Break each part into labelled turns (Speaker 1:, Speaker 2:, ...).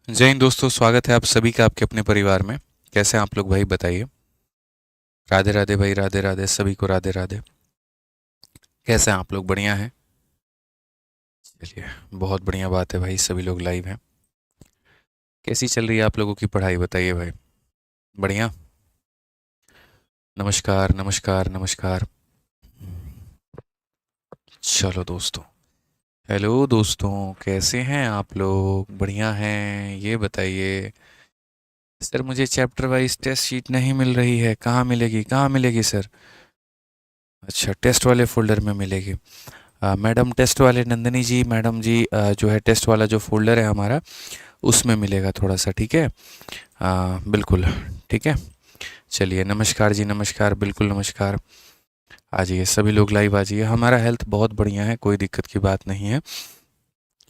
Speaker 1: जय हिंद दोस्तों, स्वागत है आप सभी का आपके अपने परिवार में। कैसे हैं आप लोग भाई, बताइए। राधे राधे भाई, राधे राधे सभी को, राधे राधे। कैसे हैं आप लोग, बढ़िया हैं? चलिए, बहुत बढ़िया बात है भाई, सभी लोग लाइव हैं। कैसी चल रही है आप लोगों की पढ़ाई, बताइए भाई। बढ़िया। नमस्कार नमस्कार नमस्कार। चलो दोस्तों। हेलो दोस्तों, कैसे हैं आप लोग, बढ़िया हैं? ये बताइए। सर, मुझे चैप्टर वाइज टेस्ट शीट नहीं मिल रही है, कहाँ मिलेगी, कहाँ मिलेगी सर? अच्छा, टेस्ट वाले फोल्डर में मिलेगी। मैडम टेस्ट वाले, नंदिनी जी, मैडम जी, जो है टेस्ट वाला जो फोल्डर है हमारा, उसमें मिलेगा थोड़ा सा, ठीक है? बिल्कुल। ठीक है। चलिए, नमस्कार जी, नमस्कार, बिल्कुल नमस्कार। आ जाइए सभी लोग, लाइव आ जाइए। हमारा हेल्थ बहुत बढ़िया है, कोई दिक्कत की बात नहीं है,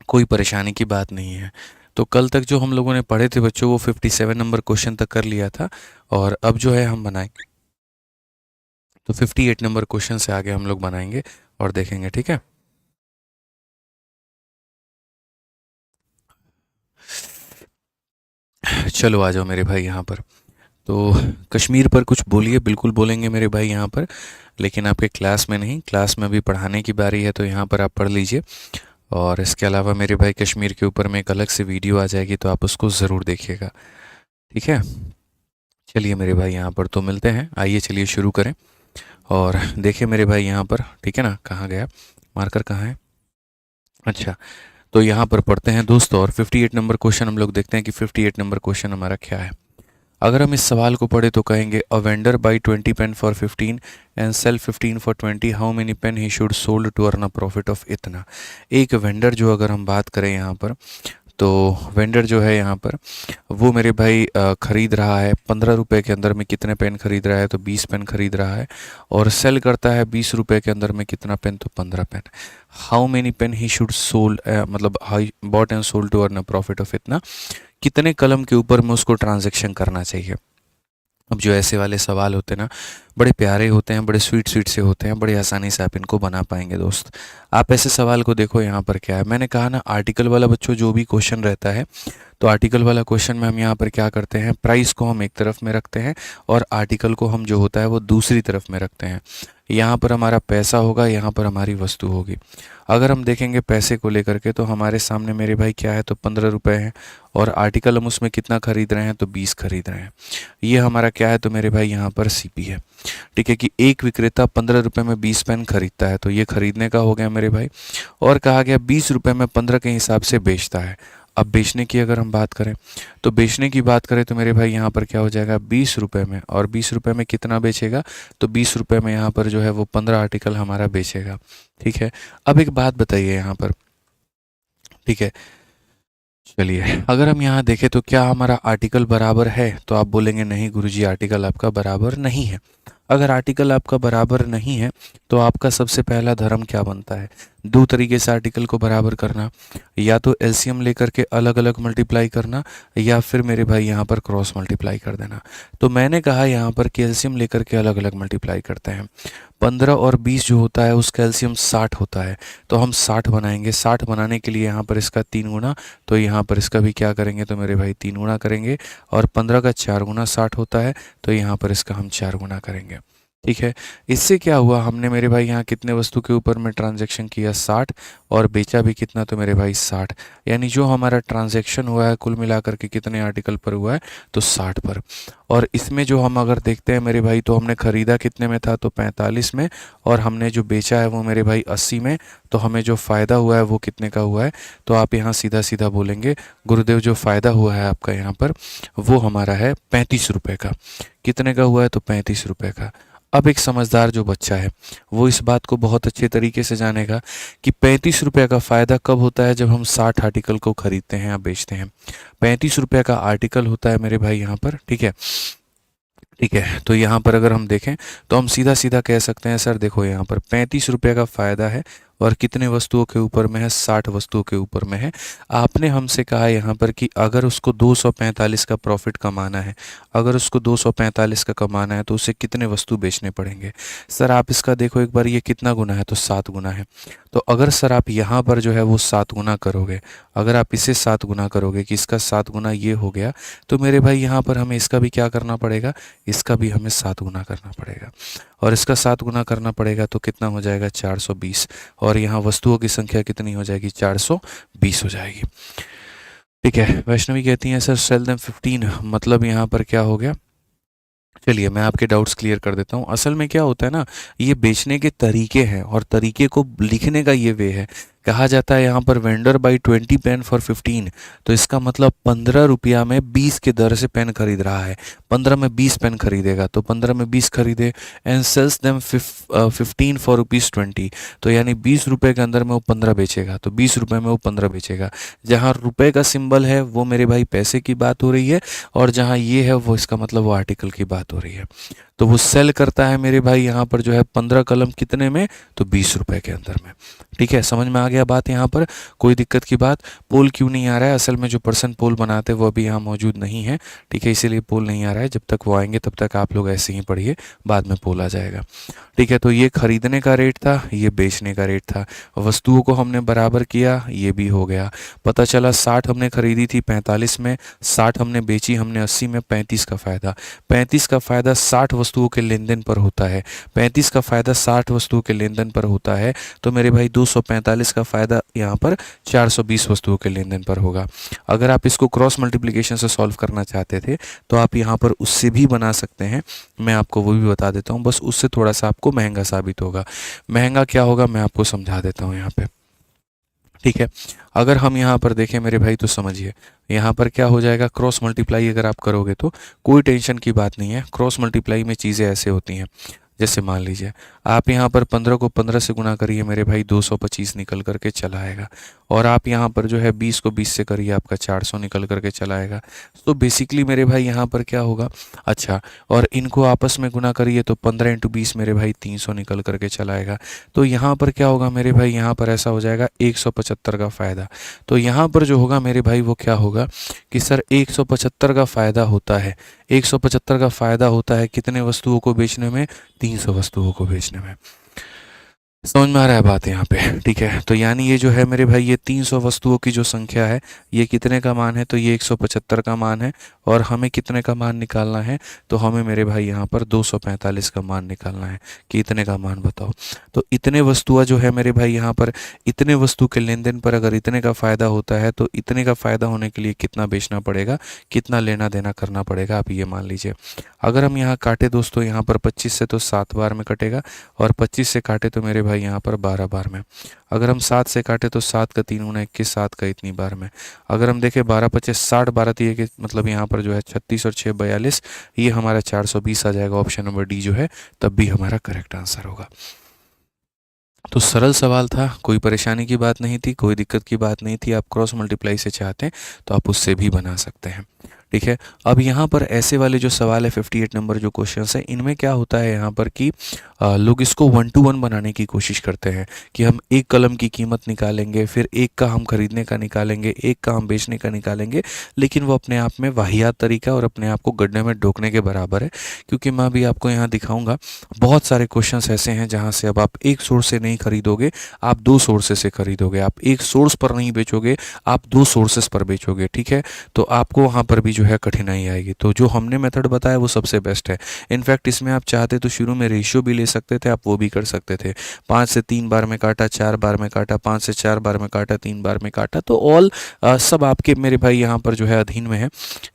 Speaker 1: कोई परेशानी की बात नहीं है। तो कल तक जो हम लोगों ने पढ़े थे बच्चों, वो 57 नंबर क्वेश्चन तक कर लिया था। और अब जो है हम बनाएंगे तो 58 नंबर क्वेश्चन से आगे हम लोग बनाएंगे और देखेंगे, ठीक है? चलो आ जाओ मेरे भाई यहाँ पर। तो कश्मीर पर कुछ बोलिए, बिल्कुल बोलेंगे मेरे भाई यहाँ पर, लेकिन आपके क्लास में नहीं, क्लास में भी पढ़ाने की बारी है, तो यहाँ पर आप पढ़ लीजिए। और इसके अलावा मेरे भाई, कश्मीर के ऊपर में एक अलग से वीडियो आ जाएगी, तो आप उसको ज़रूर देखिएगा, ठीक है? चलिए मेरे भाई, यहाँ पर तो मिलते हैं, आइए चलिए शुरू करें। और देखिए मेरे भाई यहाँ पर, ठीक है ना, कहाँ गया मार्कर, कहाँ है? अच्छा, तो यहाँ पर पढ़ते हैं दोस्तों, और 58 नंबर क्वेश्चन हम लोग देखते हैं कि 58 नंबर क्वेश्चन हमारा क्या है। अगर हम इस सवाल को पढ़े तो कहेंगे, a vendor buy 20 pen for 15 and sell 15 for 20, how many pen he should sold to earn a profit of इतना। एक वेंडर जो अगर हम बात करें यहाँ पर, तो वेंडर जो है यहाँ पर, वो मेरे भाई खरीद रहा है 15 रुपये के अंदर में कितने पेन खरीद रहा है, तो 20 पेन खरीद रहा है। और सेल करता है 20 रुपये के अंदर में कितना पेन, तो 15 pen. How many pen he should sold, मतलब he bought and sold to earn a profit of इतना, कितने कलम के ऊपर में उसको ट्रांजैक्शन करना चाहिए। अब जो ऐसे वाले सवाल होते हैं ना, बड़े प्यारे होते हैं, बड़े स्वीट स्वीट से होते हैं, बड़े आसानी से आप इनको बना पाएंगे दोस्त। आप ऐसे सवाल को देखो, यहाँ पर क्या है, मैंने कहा ना, आर्टिकल वाला बच्चों जो भी क्वेश्चन रहता है, तो आर्टिकल वाला क्वेश्चन में हम यहाँ पर क्या करते हैं, प्राइस को हम एक तरफ में रखते हैं और आर्टिकल को हम जो होता है वो दूसरी तरफ में रखते हैं। यहाँ पर हमारा पैसा होगा, यहाँ पर हमारी वस्तु होगी। अगर हम देखेंगे पैसे को लेकर के, तो हमारे सामने मेरे भाई क्या है, तो 15 रुपये हैं। और आर्टिकल हम उसमें कितना खरीद रहे हैं, तो 20 खरीद रहे हैं। ये हमारा क्या है, तो मेरे भाई यहाँ पर सीपी है। ठीक है, कि एक विक्रेता 15 रुपये में 20 पेन खरीदता है, तो ये खरीदने का हो गया मेरे भाई। और कहा गया 20 रुपये में 15 के हिसाब से बेचता है। अब बेचने की अगर हम बात करें, तो बेचने की बात करें तो मेरे भाई यहाँ पर क्या हो जाएगा, 20 रुपये में, और 20 रुपये में कितना बेचेगा, तो 20 रुपये में यहाँ पर जो है वो 15 आर्टिकल हमारा बेचेगा। ठीक है। अब एक बात बताइए यहाँ पर, ठीक है, चलिए अगर हम यहाँ देखें तो क्या हमारा आर्टिकल बराबर है, तो आप बोलेंगे नहीं गुरुजी, आर्टिकल आपका बराबर नहीं है। अगर आर्टिकल आपका बराबर नहीं है, तो आपका सबसे पहला धर्म क्या बनता है, दो तरीके से आर्टिकल को बराबर करना, या तो एलसीएम लेकर के अलग अलग मल्टीप्लाई करना, या फिर मेरे भाई यहाँ पर क्रॉस मल्टीप्लाई कर देना। तो मैंने कहा यहाँ पर कि एलसीएम लेकर के अलग अलग मल्टीप्लाई करते हैं। 15 और 20 जो होता है उसका एलसीएम 60 होता है, तो हम 60 बनाएंगे। 60 बनाने के लिए यहाँ पर इसका 3 गुना, तो यहाँ पर इसका भी क्या करेंगे, तो मेरे भाई 3 गुना करेंगे। और 15 का 4 गुना 60 होता है, तो यहाँ पर इसका हम 4 गुना करेंगे। ठीक है। इससे क्या हुआ, हमने मेरे भाई यहाँ कितने वस्तु के ऊपर में ट्रांजैक्शन किया, 60, और बेचा भी कितना, तो मेरे भाई 60। यानी जो हमारा ट्रांजैक्शन हुआ है कुल मिलाकर के कितने आर्टिकल पर हुआ है, तो 60 पर। और इसमें जो हम अगर देखते हैं मेरे भाई, तो हमने ख़रीदा कितने में था, तो 45 में, और हमने जो बेचा है वो मेरे भाई 80 में। तो हमें जो फ़ायदा हुआ है वो कितने का हुआ है, तो आप यहाँ सीधा सीधा बोलेंगे, गुरुदेव जो फ़ायदा हुआ है आपका यहाँ पर, वो हमारा है 35 रुपये का। कितने का हुआ है, तो 35 रुपये का। अब एक समझदार जो बच्चा है, वो इस बात को बहुत अच्छे तरीके से जानेगा कि 35 रुपये का फ़ायदा कब होता है, जब हम 60 आर्टिकल को खरीदते हैं या बेचते हैं। 35 रुपये का आर्टिकल होता है मेरे भाई यहाँ पर, ठीक है। ठीक है, तो यहाँ पर अगर हम देखें, तो हम सीधा सीधा कह सकते हैं, सर देखो यहाँ पर 35 रुपये का फ़ायदा है और कितने वस्तुओं के ऊपर में है, 60 वस्तुओं के ऊपर में है। आपने हमसे कहा यहाँ पर कि अगर उसको 245 का प्रॉफिट कमाना है, अगर उसको 245 का कमाना है तो उसे कितने वस्तु बेचने पड़ेंगे। सर आप इसका देखो एक बार, ये कितना गुना है, तो 7 गुना है। तो अगर सर आप यहाँ पर जो है वो 7 गुना करोगे, अगर आप इसे 7 गुना करोगे कि इसका 7 गुना ये हो गया, तो मेरे भाई यहाँ पर हमें इसका भी क्या करना पड़ेगा, इसका भी हमें 7 गुना करना पड़ेगा। और इसका 7 गुना करना पड़ेगा तो कितना हो जाएगा, 420। और यहाँ वस्तुओं की संख्या कितनी हो जाएगी, 420 हो जाएगी। ठीक है, वैष्णवी कहती हैं सर सेल देम 15, मतलब यहाँ पर क्या हो गया। चलिए मैं आपके डाउट्स क्लियर कर देता हूँ। असल में क्या होता है ना, ये बेचने के तरीके हैं और तरीके को लिखने का ये वे है। कहा जाता है यहाँ पर वेंडर बाई 20 पेन फॉर 15, तो इसका मतलब 15 रुपया में 20 के दर से पेन खरीद रहा है। 15 में 20 पेन खरीदेगा तो 15 में 20 खरीदे, एंड सेल्स देम 15 फॉर ₹20, तो यानी 20 रुपये के अंदर में वो 15 बेचेगा, तो 20 रुपये में वो 15 बेचेगा। जहाँ रुपए का सिंबल है वो मेरे भाई पैसे की बात हो रही है, और जहाँ ये है वो इसका मतलब वो आर्टिकल की बात हो रही है। तो वो सेल करता है मेरे भाई यहाँ पर जो है 15 कलम कितने में, तो 20 रुपये के अंदर में। ठीक है, समझ में आ गया बात। यहाँ पर कोई दिक्कत की बात। पोल क्यों नहीं आ रहा है, असल में जो पर्सन पोल बनाते हैं वो अभी यहाँ मौजूद नहीं है। ठीक है, इसीलिए पोल नहीं आ रहा है। जब तक वो आएंगे तब तक आप लोग ऐसे ही पढ़िए, बाद में पोल आ जाएगा। ठीक है, तो ये खरीदने का रेट था, ये बेचने का रेट था। वस्तुओं को हमने बराबर किया, ये भी हो गया। पता चला 60 हमने खरीदी थी 45 में, 60 हमने बेची हमने 80 में, 35 का फ़ायदा। 35 का फ़ायदा 60 वस्तुओं के लेन देन पर होता है। 35 का फ़ायदा 60 वस्तुओं के लेन देन पर होता है, तो मेरे भाई 245 का फ़ायदा यहाँ पर 420 वस्तुओं के लेन देन पर होगा। अगर आप इसको क्रॉस मल्टीप्लिकेशन से सॉल्व करना चाहते थे तो आप यहाँ पर उससे भी बना सकते हैं, मैं आपको वो भी बता देता हूँ। बस उससे थोड़ा सा आपको महंगा साबित होगा। महंगा क्या होगा मैं आपको समझा देता हूँ यहाँ पे। ठीक है, अगर हम यहाँ पर देखें मेरे भाई तो समझिए, यहाँ पर क्या हो जाएगा, क्रॉस मल्टीप्लाई अगर आप करोगे तो कोई टेंशन की बात नहीं है। क्रॉस मल्टीप्लाई में चीज़ें ऐसे होती हैं, जैसे मान लीजिए आप यहाँ पर 15 को 15 से गुना करिए मेरे भाई, 225 निकल करके चला आएगा। और आप यहाँ पर जो है 20 को 20 से करिए, आपका 400 निकल करके चला आएगा। तो बेसिकली मेरे भाई यहाँ पर क्या होगा, अच्छा, और इनको आपस में गुना करिए तो 15 × 20 मेरे भाई 300 निकल करके चला आएगा। तो यहाँ पर क्या होगा मेरे भाई, यहाँ पर ऐसा हो जाएगा 175 का फ़ायदा। तो यहाँ पर जो होगा मेरे भाई वो क्या होगा कि सर 175 का फ़ायदा होता है। 175 का फ़ायदा होता है कितने वस्तुओं को बेचने में, 300 वस्तुओं को बेचने में। समझ में आ रहा है बात यहाँ पे। ठीक है, तो यानी ये जो है मेरे भाई ये 300 वस्तुओं की जो संख्या है ये कितने का मान है, तो ये 175 का मान है। और हमें कितने का मान निकालना है, तो हमें मेरे भाई यहाँ पर 245 का मान निकालना है कि इतने का मान बताओ। तो इतने वस्तुआ जो है मेरे भाई यहाँ पर, इतने वस्तु के लेन देन पर अगर इतने का फ़ायदा होता है तो इतने का फ़ायदा होने के लिए कितना बेचना पड़ेगा, कितना लेना देना करना पड़ेगा, आप ये मान लीजिए। अगर हम यहाँ काटे दोस्तों, यहाँ पर 25 से तो 7 बार में कटेगा, और 25 से काटे तो मेरे भाई यहाँ पर 12 बार में। अगर हम 7 से काटे तो 7 का 3 गुना 21, 7 का इतनी बार में। अगर हम देखें 12 25 60, 12 3 के मतलब यहाँ पर जो है 36 और 6 42, ये हमारा 420 आ जाएगा। ऑप्शन नंबर डी जो है तब भी हमारा करेक्ट आंसर होगा। तो सरल सवाल था, कोई परेशानी की बात नहीं थी, कोई दिक्कत की बात नहीं थी। आप क्रॉस मल्टीप्लाई से चाहते हैं तो आप उससे भी बना सकते हैं। ठीक है, अब यहाँ पर ऐसे वाले जो सवाल है 58 नंबर जो क्वेश्चंस है, इनमें क्या होता है यहाँ पर कि लोग इसको 1 to 1 बनाने की कोशिश करते हैं कि हम एक कलम की कीमत निकालेंगे, फिर एक का हम खरीदने का निकालेंगे, एक का हम बेचने का निकालेंगे। लेकिन वो अपने आप में वाहियात तरीका और अपने आप को गड्ढे में डोकने के बराबर है, क्योंकि मैं अभी आपको यहाँ दिखाऊंगा बहुत सारे क्वेश्चंस ऐसे हैं जहाँ से अब आप एक सोर्स से नहीं खरीदोगे, आप 2 सोर्सेस से खरीदोगे। आप एक सोर्स पर नहीं बेचोगे, आप 2 सोर्सेस पर बेचोगे। ठीक है, तो आपको वहाँ पर भी जो है कठिनाई आएगी। तो जो हमने मेथड बताया वो सबसे बेस्ट है। इनफैक्ट इसमें आप चाहते तो शुरू में रेशियो भी ले सकते थे, आप वो भी कर सकते थे। 5 से 3 बार में काटा, 4 बार में काटा, 5 से 4 बार में काटा, 3 बार में काटा, तो ऑल सब आपके मेरे भाई यहाँ पर जो है अधीन में है।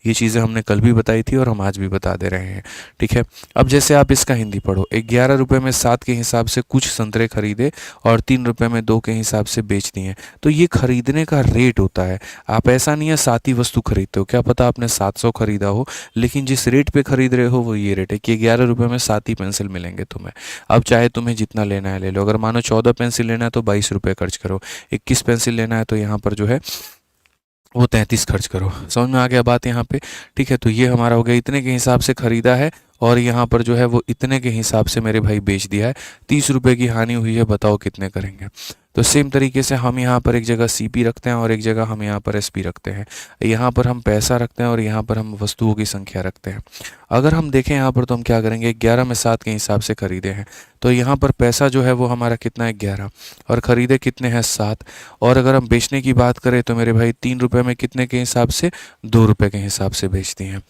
Speaker 1: ये चीज़ें हमने कल भी बताई थी और हम आज भी बता दे रहे हैं। ठीक है, अब जैसे आप इसका हिंदी पढ़ो, 11 रुपये में 7 के हिसाब से कुछ संतरे खरीदे और 3 रुपये में 2 के हिसाब से बेच दिए, तो ये खरीदने का रेट होता है। आप ऐसा नहीं है 7 ही वस्तु खरीदते हो, क्या पता आपने 700 खरीदा हो, लेकिन जिस रेट पे खरीद रहे हो वो ये रेट है कि 11 रुपये में 7 ही पेंसिल मिलेंगे तुम्हें। अब चाहे तुम्हें जितना लेना है ले लो। अगर मानो 14 पेंसिल लेना है तो 22 रुपये खर्च करो, 21 पेंसिल लेना है तो यहाँ पर जो है वो 33 खर्च करो। समझ में आ गया बात यहाँ पे। ठीक है, तो ये हमारा हो गया, इतने के हिसाब से खरीदा है और यहाँ पर जो है वो इतने के हिसाब से मेरे भाई बेच दिया है, 30 रुपये की हानि हुई है, बताओ कितने करेंगे। तो सेम तरीके से हम यहाँ पर एक जगह सीपी रखते हैं और एक जगह हम यहाँ पर एसपी रखते हैं। यहाँ पर हम पैसा रखते हैं और यहाँ पर हम वस्तुओं की संख्या रखते हैं। अगर हम देखें यहाँ पर तो हम क्या करेंगे, 11 में 7 के हिसाब से खरीदे हैं, तो यहाँ पर पैसा जो है वो हमारा कितना है 11, और ख़रीदे कितने हैं 7। और अगर हम बेचने की बात करें तो मेरे भाई 3 रुपये में कितने के हिसाब से, 2 रुपये के हिसाब से बेचती हैं।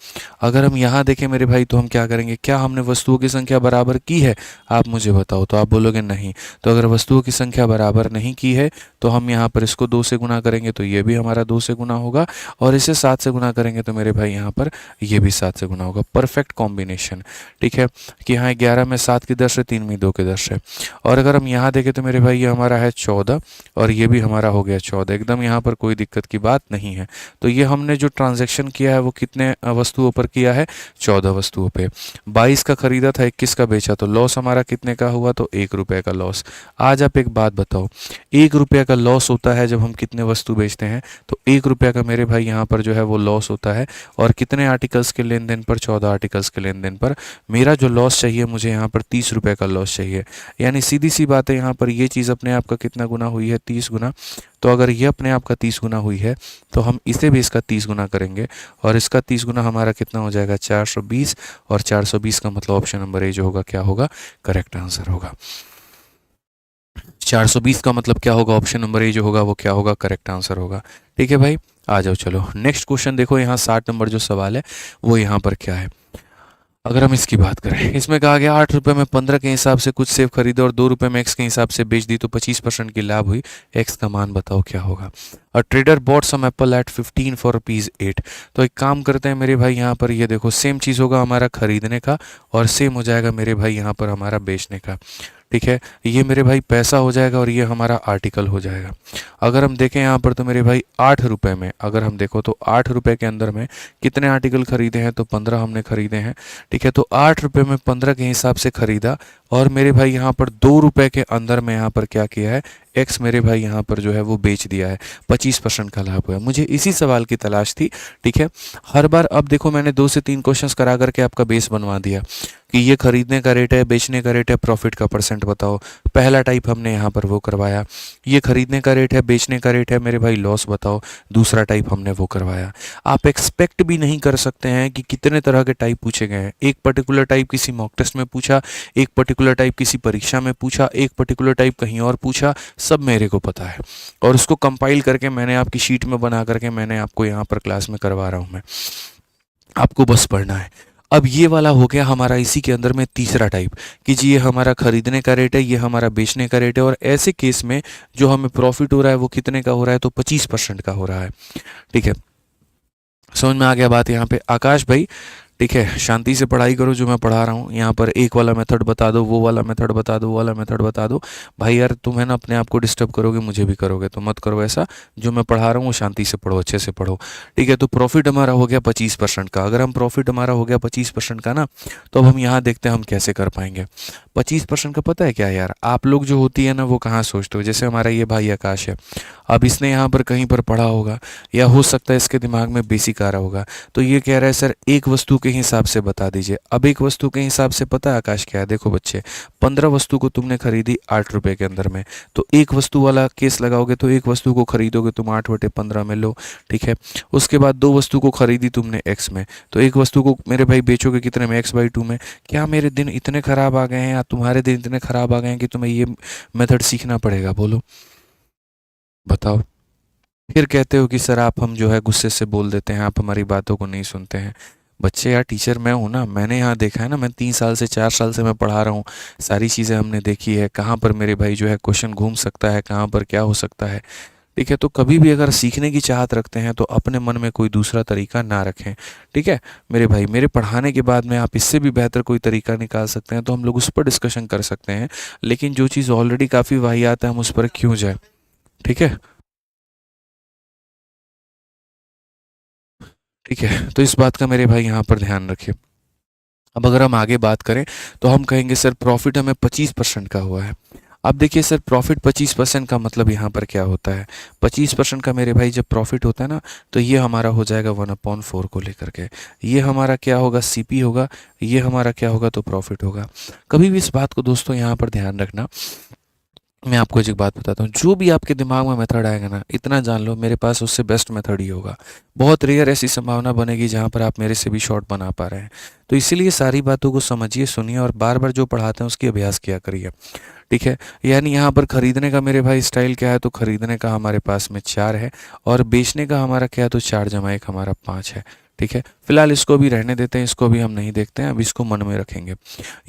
Speaker 1: अगर हम यहाँ देखें मेरे भाई तो हम क्या करेंगे, क्या हमने वस्तुओं की संख्या बराबर की है, आप मुझे बताओ। तो आप बोलोगे नहीं। तो अगर वस्तुओं की संख्या बराबर नहीं की है तो हम यहाँ पर इसको 2 से गुना करेंगे तो ये भी हमारा 2 से गुना होगा, और इसे 7 से गुना करेंगे तो मेरे भाई यहाँ पर ये भी 7 से गुना होगा। परफेक्ट कॉम्बिनेशन, ठीक है, कि हाँ 11 में 7 की दर से, 3 में 2 की दर से। और अगर हम यहाँ देखें तो मेरे भाई ये हमारा है 14 और ये भी हमारा हो गया 14, एकदम यहाँ पर कोई दिक्कत की बात नहीं है। तो ये हमने जो ट्रांजैक्शन किया है वो कितने वस्तुओं पर किया है, 14 वस्तुओं पे। 22 का खरीदा था, 21 का बेचा, तो लॉस हमारा कितने का हुआ, तो 1 रुपये का लॉस। आज आप एक बात बताओ, 1 रुपये का लॉस होता है जब हम कितने वस्तु बेचते हैं, तो 1 रुपये का मेरे भाई यहाँ पर जो है वो लॉस होता है। और कितने आर्टिकल्स के लेन देन पर, 14 आर्टिकल्स के लेन देन पर मेरा जो लॉस चाहिए, मुझे यहाँ पर 30 रुपये का लॉस चाहिए। यानी सीधी सी बात है, यहाँ पर ये चीज़ अपने आप का कितना गुना हुई है, 30 गुना। तो अगर ये अपने आप का 30 गुना हुई है तो हम इसे भी इसका 30 गुना करेंगे, और इसका 30 गुना हमारा कितना हो जाएगा, 420। और 420 का मतलब ऑप्शन नंबर ए जो होगा क्या होगा, करेक्ट आंसर होगा। 420 का मतलब क्या होगा, ऑप्शन नंबर ए जो होगा वो क्या होगा, करेक्ट आंसर होगा। ठीक है भाई, आ जाओ चलो नेक्स्ट क्वेश्चन देखो। यहाँ 60 नंबर जो सवाल है वो यहाँ पर क्या है। अगर हम इसकी बात करें, इसमें कहा गया 8 रुपये में 15 के हिसाब से कुछ सेब खरीदे और 2 रुपये में एक्स के हिसाब से बेच दी तो 25% की लाभ हुई, एक्स का मान बताओ क्या होगा। और trader bought some apple at 15 for ₹8। तो एक काम करते हैं मेरे भाई, यहाँ पर ये देखो सेम चीज़ होगा हमारा खरीदने का और सेम हो जाएगा मेरे भाई यहाँ पर हमारा बेचने का। ठीक है, ये मेरे भाई पैसा हो जाएगा और ये हमारा आर्टिकल हो जाएगा। अगर हम देखें यहाँ पर तो मेरे भाई 8 रुपये में, अगर हम देखो तो 8 रुपये के अंदर में कितने आर्टिकल खरीदे हैं, तो 15 हमने खरीदे हैं। ठीक है, तो 8 रुपये में 15 के हिसाब से खरीदा, और मेरे भाई यहाँ पर 2 रुपये के अंदर में यहाँ पर क्या किया है, एक्स मेरे भाई यहाँ पर जो है वो बेच दिया है, 25% का लाभ हुआ है। मुझे इसी सवाल की तलाश थी। ठीक है, हर बार अब देखो मैंने 2 से 3 क्वेश्चंस करा करके आपका बेस बनवा दिया कि ये खरीदने का रेट है, बेचने का रेट है, प्रॉफिट का परसेंट बताओ। पहला टाइप हमने यहाँ पर वो करवाया, ये खरीदने का रेट है, बेचने का रेट है, मेरे भाई लॉस बताओ, दूसरा टाइप हमने वो करवाया। आप एक्सपेक्ट भी नहीं कर सकते हैं कि कितने तरह के टाइप पूछे गए हैं। एक पर्टिकुलर टाइप किसी मॉक टेस्ट में पूछा, एक पर्टिकुलर टाइप किसी परीक्षा में पूछा, एक पर्टिकुलर टाइप कहीं और पूछा, सब मेरे को पता है और उसको कंपाइल करके मैंने आपकी शीट में बना करके मैंने आपको यहाँ पर क्लास में करवा रहा हूँ मैं, आपको बस पढ़ना है। अब ये वाला हो गया हमारा इसी के अंदर में तीसरा टाइप कि जी ये हमारा खरीदने का रेट है, ये हमारा बेचने का रेट है, और ऐसे केस में जो हमें प्रॉफिट हो रहा है वो कितने का हो रहा है, तो 25% का हो रहा है। ठीक है, समझ में आ गया बात यहाँ पे आकाश भाई। ठीक है, शांति से पढ़ाई करो जो मैं पढ़ा रहा हूँ। यहाँ पर एक वाला मेथड बता दो, वो वाला मेथड बता दो, वो वाला मेथड बता दो। भाई यार तुम है ना अपने आप को डिस्टर्ब करोगे, मुझे भी करोगे, तो मत करो ऐसा। जो मैं पढ़ा रहा हूँ वो शांति से पढ़ो, अच्छे से पढ़ो। ठीक है, तो प्रॉफिट हमारा हो गया 25% का। अगर हम प्रॉफिट हमारा हो गया 25% का ना, तो अब हम यहाँ देखते हैं हम कैसे कर पाएंगे। 25% का पता है क्या यार, आप लोग जो होती है ना वो कहाँ सोचते हो। जैसे हमारा ये भाई आकाश है, अब इसने यहाँ पर कहीं पर पढ़ा होगा या हो सकता है इसके दिमाग में बेसिक आ रहा होगा, तो ये कह रहा है सर एक वस्तु के हिसाब से बता दीजिए। अब एक वस्तु के हिसाब से पता है आकाश क्या है, देखो बच्चे, 15 वस्तु को तुमने खरीदी 8 रुपये के अंदर में, तो एक वस्तु वाला केस लगाओगे तो एक वस्तु को खरीदोगे तुम 8/15 में लो। ठीक है, उसके बाद 2 वस्तु को खरीदी तुमने एक्स में, तो एक वस्तु को मेरे भाई बेचोगे कितने में, x/2 में। क्या मेरे दिन इतने ख़राब आ गए हैं या तुम्हारे दिन इतने ख़राब आ गए हैं कि तुम्हें ये मेथड सीखना पड़ेगा, बोलो बताओ। फिर कहते हो कि सर आप हम जो है गुस्से से बोल देते हैं, आप हमारी बातों को नहीं सुनते हैं। बच्चे यार टीचर मैं हूँ ना, मैंने यहाँ देखा है ना, मैं 3 साल से 4 साल से मैं पढ़ा रहा हूँ, सारी चीज़ें हमने देखी है, कहाँ पर मेरे भाई जो है क्वेश्चन घूम सकता है, कहाँ पर क्या हो सकता है। ठीक है, तो कभी भी अगर सीखने की चाहत रखते हैं तो अपने मन में कोई दूसरा तरीका ना रखें। ठीक है मेरे भाई, मेरे पढ़ाने के बाद में आप इससे भी बेहतर कोई तरीका निकाल सकते हैं तो हम लोग उस पर डिस्कशन कर सकते हैं, लेकिन जो चीज़ ऑलरेडी काफ़ी वाहियात है हम उस पर क्यों जाए। ठीक है, ठीक है, तो इस बात का मेरे भाई यहाँ पर ध्यान रखिए। अब अगर हम आगे बात करें तो हम कहेंगे सर प्रॉफिट हमें 25% का हुआ है। अब देखिए सर, प्रॉफिट 25% का मतलब यहाँ पर क्या होता है? 25% का मेरे भाई जब प्रॉफिट होता है ना, तो ये हमारा हो जाएगा 1/4 को लेकर के। ये हमारा क्या होगा? सीपी होगा। ये हमारा क्या होगा? तो प्रॉफिट होगा। कभी भी इस बात को दोस्तों यहाँ पर ध्यान रखना। मैं आपको एक बात बताता हूँ, जो भी आपके दिमाग में मेथड आएगा ना, इतना जान लो मेरे पास उससे बेस्ट मेथड ही होगा। बहुत रेयर ऐसी संभावना बनेगी जहाँ पर आप मेरे से भी शॉर्ट बना पा रहे हैं। तो इसीलिए सारी बातों को समझिए, सुनिए और बार बार जो पढ़ाते हैं उसकी अभ्यास किया करिए। ठीक है। यानी यहाँ पर खरीदने का मेरे भाई स्टाइल क्या है? तो खरीदने का हमारे पास में 4 है, और बेचने का हमारा क्या है? तो 4 जमा 1 हमारा 5 है। ठीक है। फिलहाल इसको भी रहने देते हैं, इसको भी हम नहीं देखते हैं, अब इसको मन में रखेंगे।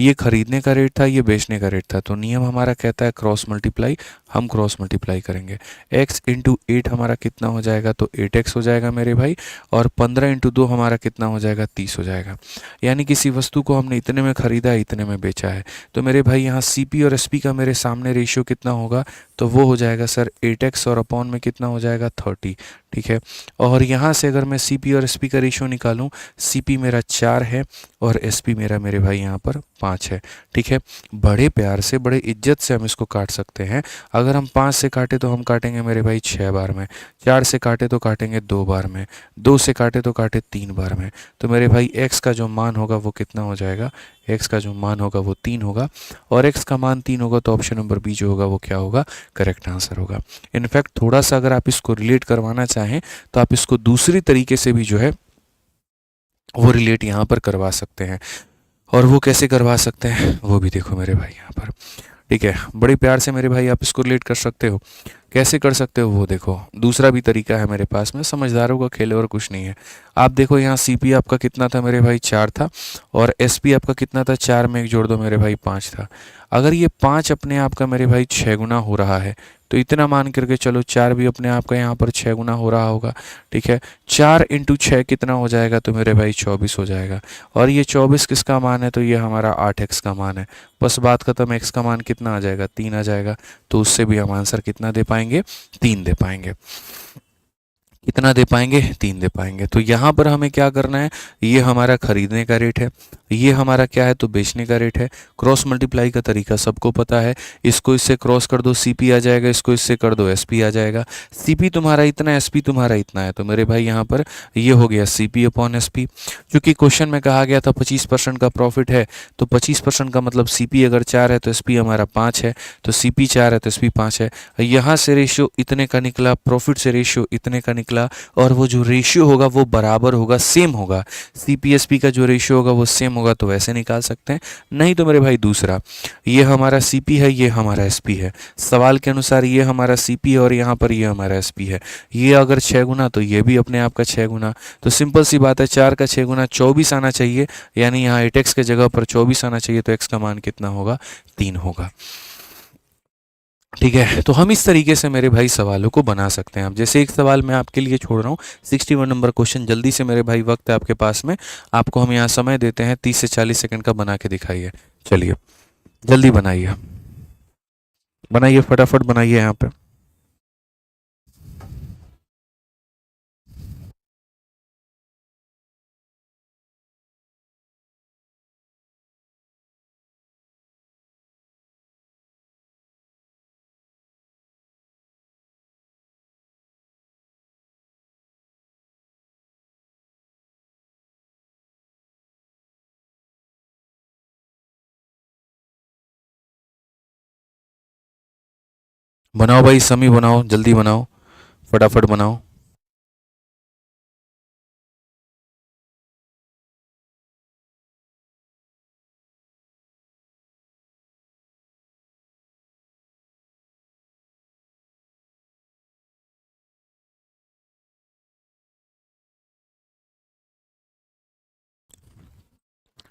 Speaker 1: ये खरीदने का रेट था, ये बेचने का रेट था, तो नियम हमारा कहता है क्रॉस मल्टीप्लाई। हम क्रॉस मल्टीप्लाई करेंगे। x इंटू 8 हमारा कितना हो जाएगा? तो 8x हो जाएगा मेरे भाई। और 15 इंटू 2 हमारा कितना हो जाएगा? 30 हो जाएगा। यानी किसी वस्तु को हमने इतने में खरीदा है, इतने में बेचा है। तो मेरे भाई यहाँ CP और SP का मेरे सामने रेशियो कितना होगा? तो वो हो जाएगा सर 8x, और अपॉन में कितना हो जाएगा? 30। ठीक है। और यहाँ से अगर मैं CP और SP का रेशियो निकालूं, CP मेरा 4 है और SP मेरा मेरे भाई यहाँ पर 5 है। ठीक है। बड़े प्यार से, बड़े इज्जत से हम इसको काट सकते हैं। अगर हम 5 से काटे तो हम काटेंगे मेरे भाई 6 बार में, 4 से काटे तो काटेंगे 2 बार में, 2 से काटे तो काटे 3 बार में। तो मेरे भाई x का जो मान होगा वो कितना हो जाएगा? x का जो मान होगा वो 3 होगा, और x का मान 3 होगा तो ऑप्शन नंबर बी जो होगा वो क्या होगा? करेक्ट आंसर होगा। इनफैक्ट थोड़ा सा अगर आप इसको रिलेट करवाना चाहें तो आप इसको दूसरी तरीके से भी जो है वो रिलेट यहाँ पर करवा सकते हैं। और वो कैसे करवा सकते हैं वो भी देखो मेरे भाई यहाँ पर। ठीक है। बड़े प्यार से मेरे भाई आप इसको रिलेट कर सकते हो। कैसे कर सकते हो वो देखो, दूसरा भी तरीका है मेरे पास में, समझदारों का खेल और कुछ नहीं है। आप देखो यहाँ CP आपका कितना था मेरे भाई? 4 था, और SP आपका कितना था? 4 में 1 जोड़ दो मेरे भाई, 5 था। अगर ये 5 अपने आप का मेरे भाई 6 गुना हो रहा है, तो इतना मान करके चलो 4 भी अपने आप का यहाँ पर 6 गुना हो रहा होगा। ठीक है। 4 इंटू 6 कितना हो जाएगा? तो मेरे भाई 24 हो जाएगा। और ये 24 किसका मान है? तो ये हमारा 8x का मान है। बस बात खत्म। x का मान कितना आ जाएगा? 3 आ जाएगा। तो उससे भी हम आंसर कितना दे पाएंगे? 3 दे पाएंगे। कितना दे पाएंगे? 3 दे पाएंगे। तो यहाँ पर हमें क्या करना है? ये हमारा खरीदने का रेट है, ये हमारा क्या है? तो बेचने का रेट है। क्रॉस मल्टीप्लाई का तरीका सबको पता है। इसको इससे क्रॉस कर दो, CP आ जाएगा, इसको इससे कर दो, SP आ जाएगा। CP तुम्हारा इतना, SP तुम्हारा इतना है, तो मेरे भाई यहाँ पर ये हो गया CP अपॉन SP। क्योंकि क्वेश्चन में कहा गया था 25% का प्रॉफिट है, तो 25% का मतलब CP अगर 4 है तो SP हमारा 5 है, तो CP 4 है तो SP 5 है। यहाँ से रेशियो इतने का निकला, प्रॉफिट से रेशियो इतने का निकला, और वो जो रेशियो होगा वो बराबर होगा, सेम होगा। CP SP का जो रेशियो होगा वो सेम होगा, तो वैसे निकाल सकते हैं। नहीं तो मेरे भाई दूसरा, ये हमारा CP है, ये हमारा SP है। सवाल के अनुसार ये हमारा CP है और यहाँ पर ये हमारा SP है। ये अगर 6 गुना तो ये भी अपने आप का 6 गुना। तो सिंपल सी बात है, 4 का 6 गुना 24 आना चाहिए, यानी यहाँ 8x के जगह पर 24 आना चाहिए, तो x का मान कितना होगा? 3 होगा। ठीक है। तो हम इस तरीके से मेरे भाई सवालों को बना सकते हैं। अब जैसे एक सवाल मैं आपके लिए छोड़ रहा हूँ, 61 नंबर क्वेश्चन, जल्दी से मेरे भाई, वक्त है आपके पास में, आपको हम यहाँ समय देते हैं 30 से 40 सेकंड का, बना के दिखाइए। चलिए जल्दी बनाइए, बनाइए फटाफट बनाइए यहाँ पे। बनाओ भाई, समी बनाओ, जल्दी बनाओ, फटाफट बनाओ।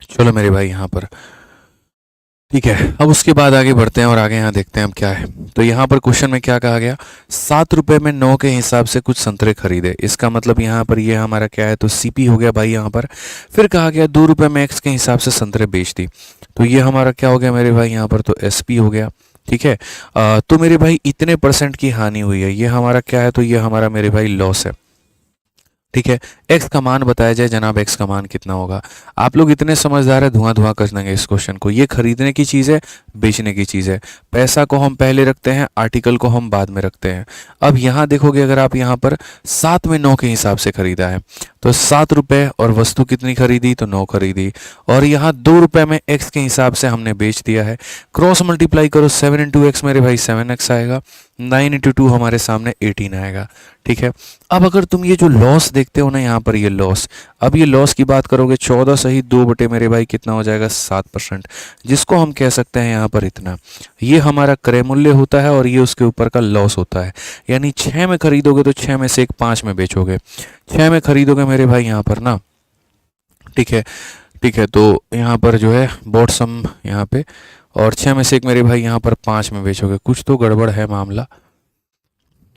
Speaker 1: चलो मेरे भाई यहाँ पर, ठीक है। अब उसके बाद आगे बढ़ते हैं और आगे यहाँ देखते हैं हम क्या है। तो यहाँ पर क्वेश्चन में क्या कहा गया? 7 रुपए में 9 के हिसाब से कुछ संतरे खरीदे। इसका मतलब यहाँ पर ये हमारा क्या है? तो CP हो गया भाई यहाँ पर। फिर कहा गया 2 रुपए में x के हिसाब से संतरे बेच दी, तो ये हमारा क्या हो गया मेरे भाई यहाँ पर? तो SP हो गया। ठीक है। तो मेरे भाई इतने % की हानि हुई है, ये हमारा क्या है? तो ये हमारा मेरे भाई लॉस है। ठीक है। एक्स का मान बताया जाए जनाब, एक्स का मान कितना होगा। आप लोग इतने समझदार है, धुआं धुआं कर देंगे इस क्वेश्चन को। ये खरीदने की चीज़ है, बेचने की चीज़ है। पैसा को हम पहले रखते हैं, आर्टिकल को हम बाद में रखते हैं। अब यहाँ देखोगे, अगर आप यहाँ पर 7 में 9 के हिसाब से खरीदा है तो 7 रुपये, और वस्तु कितनी खरीदी तो 9 खरीदी, और यहाँ 2 रुपये में एक्स के हिसाब से हमने बेच दिया है। क्रॉस मल्टीप्लाई करो, 7 इंटू एक्स मेरे भाई 7x आएगा, 9 इंटू 2 हमारे सामने 18 आएगा। ठीक है। अब अगर तुम ये जो लॉस देखते हो ना यहाँ पर, ये लॉस, अब ये लॉस की बात करोगे, 14 सही 2 बटे मेरे भाई कितना हो जाएगा 7%, जिसको हम कह सकते हैं यहाँ पर इतना। ये हमारा क्रय मूल्य होता है और ये उसके ऊपर का लॉस होता है। यानी 6 में खरीदोगे तो 6 में से एक 5 में बेचोगे, 6 में खरीदोगे मेरे भाई यहाँ पर ना। ठीक है, ठीक है। तो यहाँ पर जो है बॉटसम यहाँ पे, और 6 में से एक मेरे भाई यहाँ पर 5 में बेचोगे। कुछ तो गड़बड़ है मामला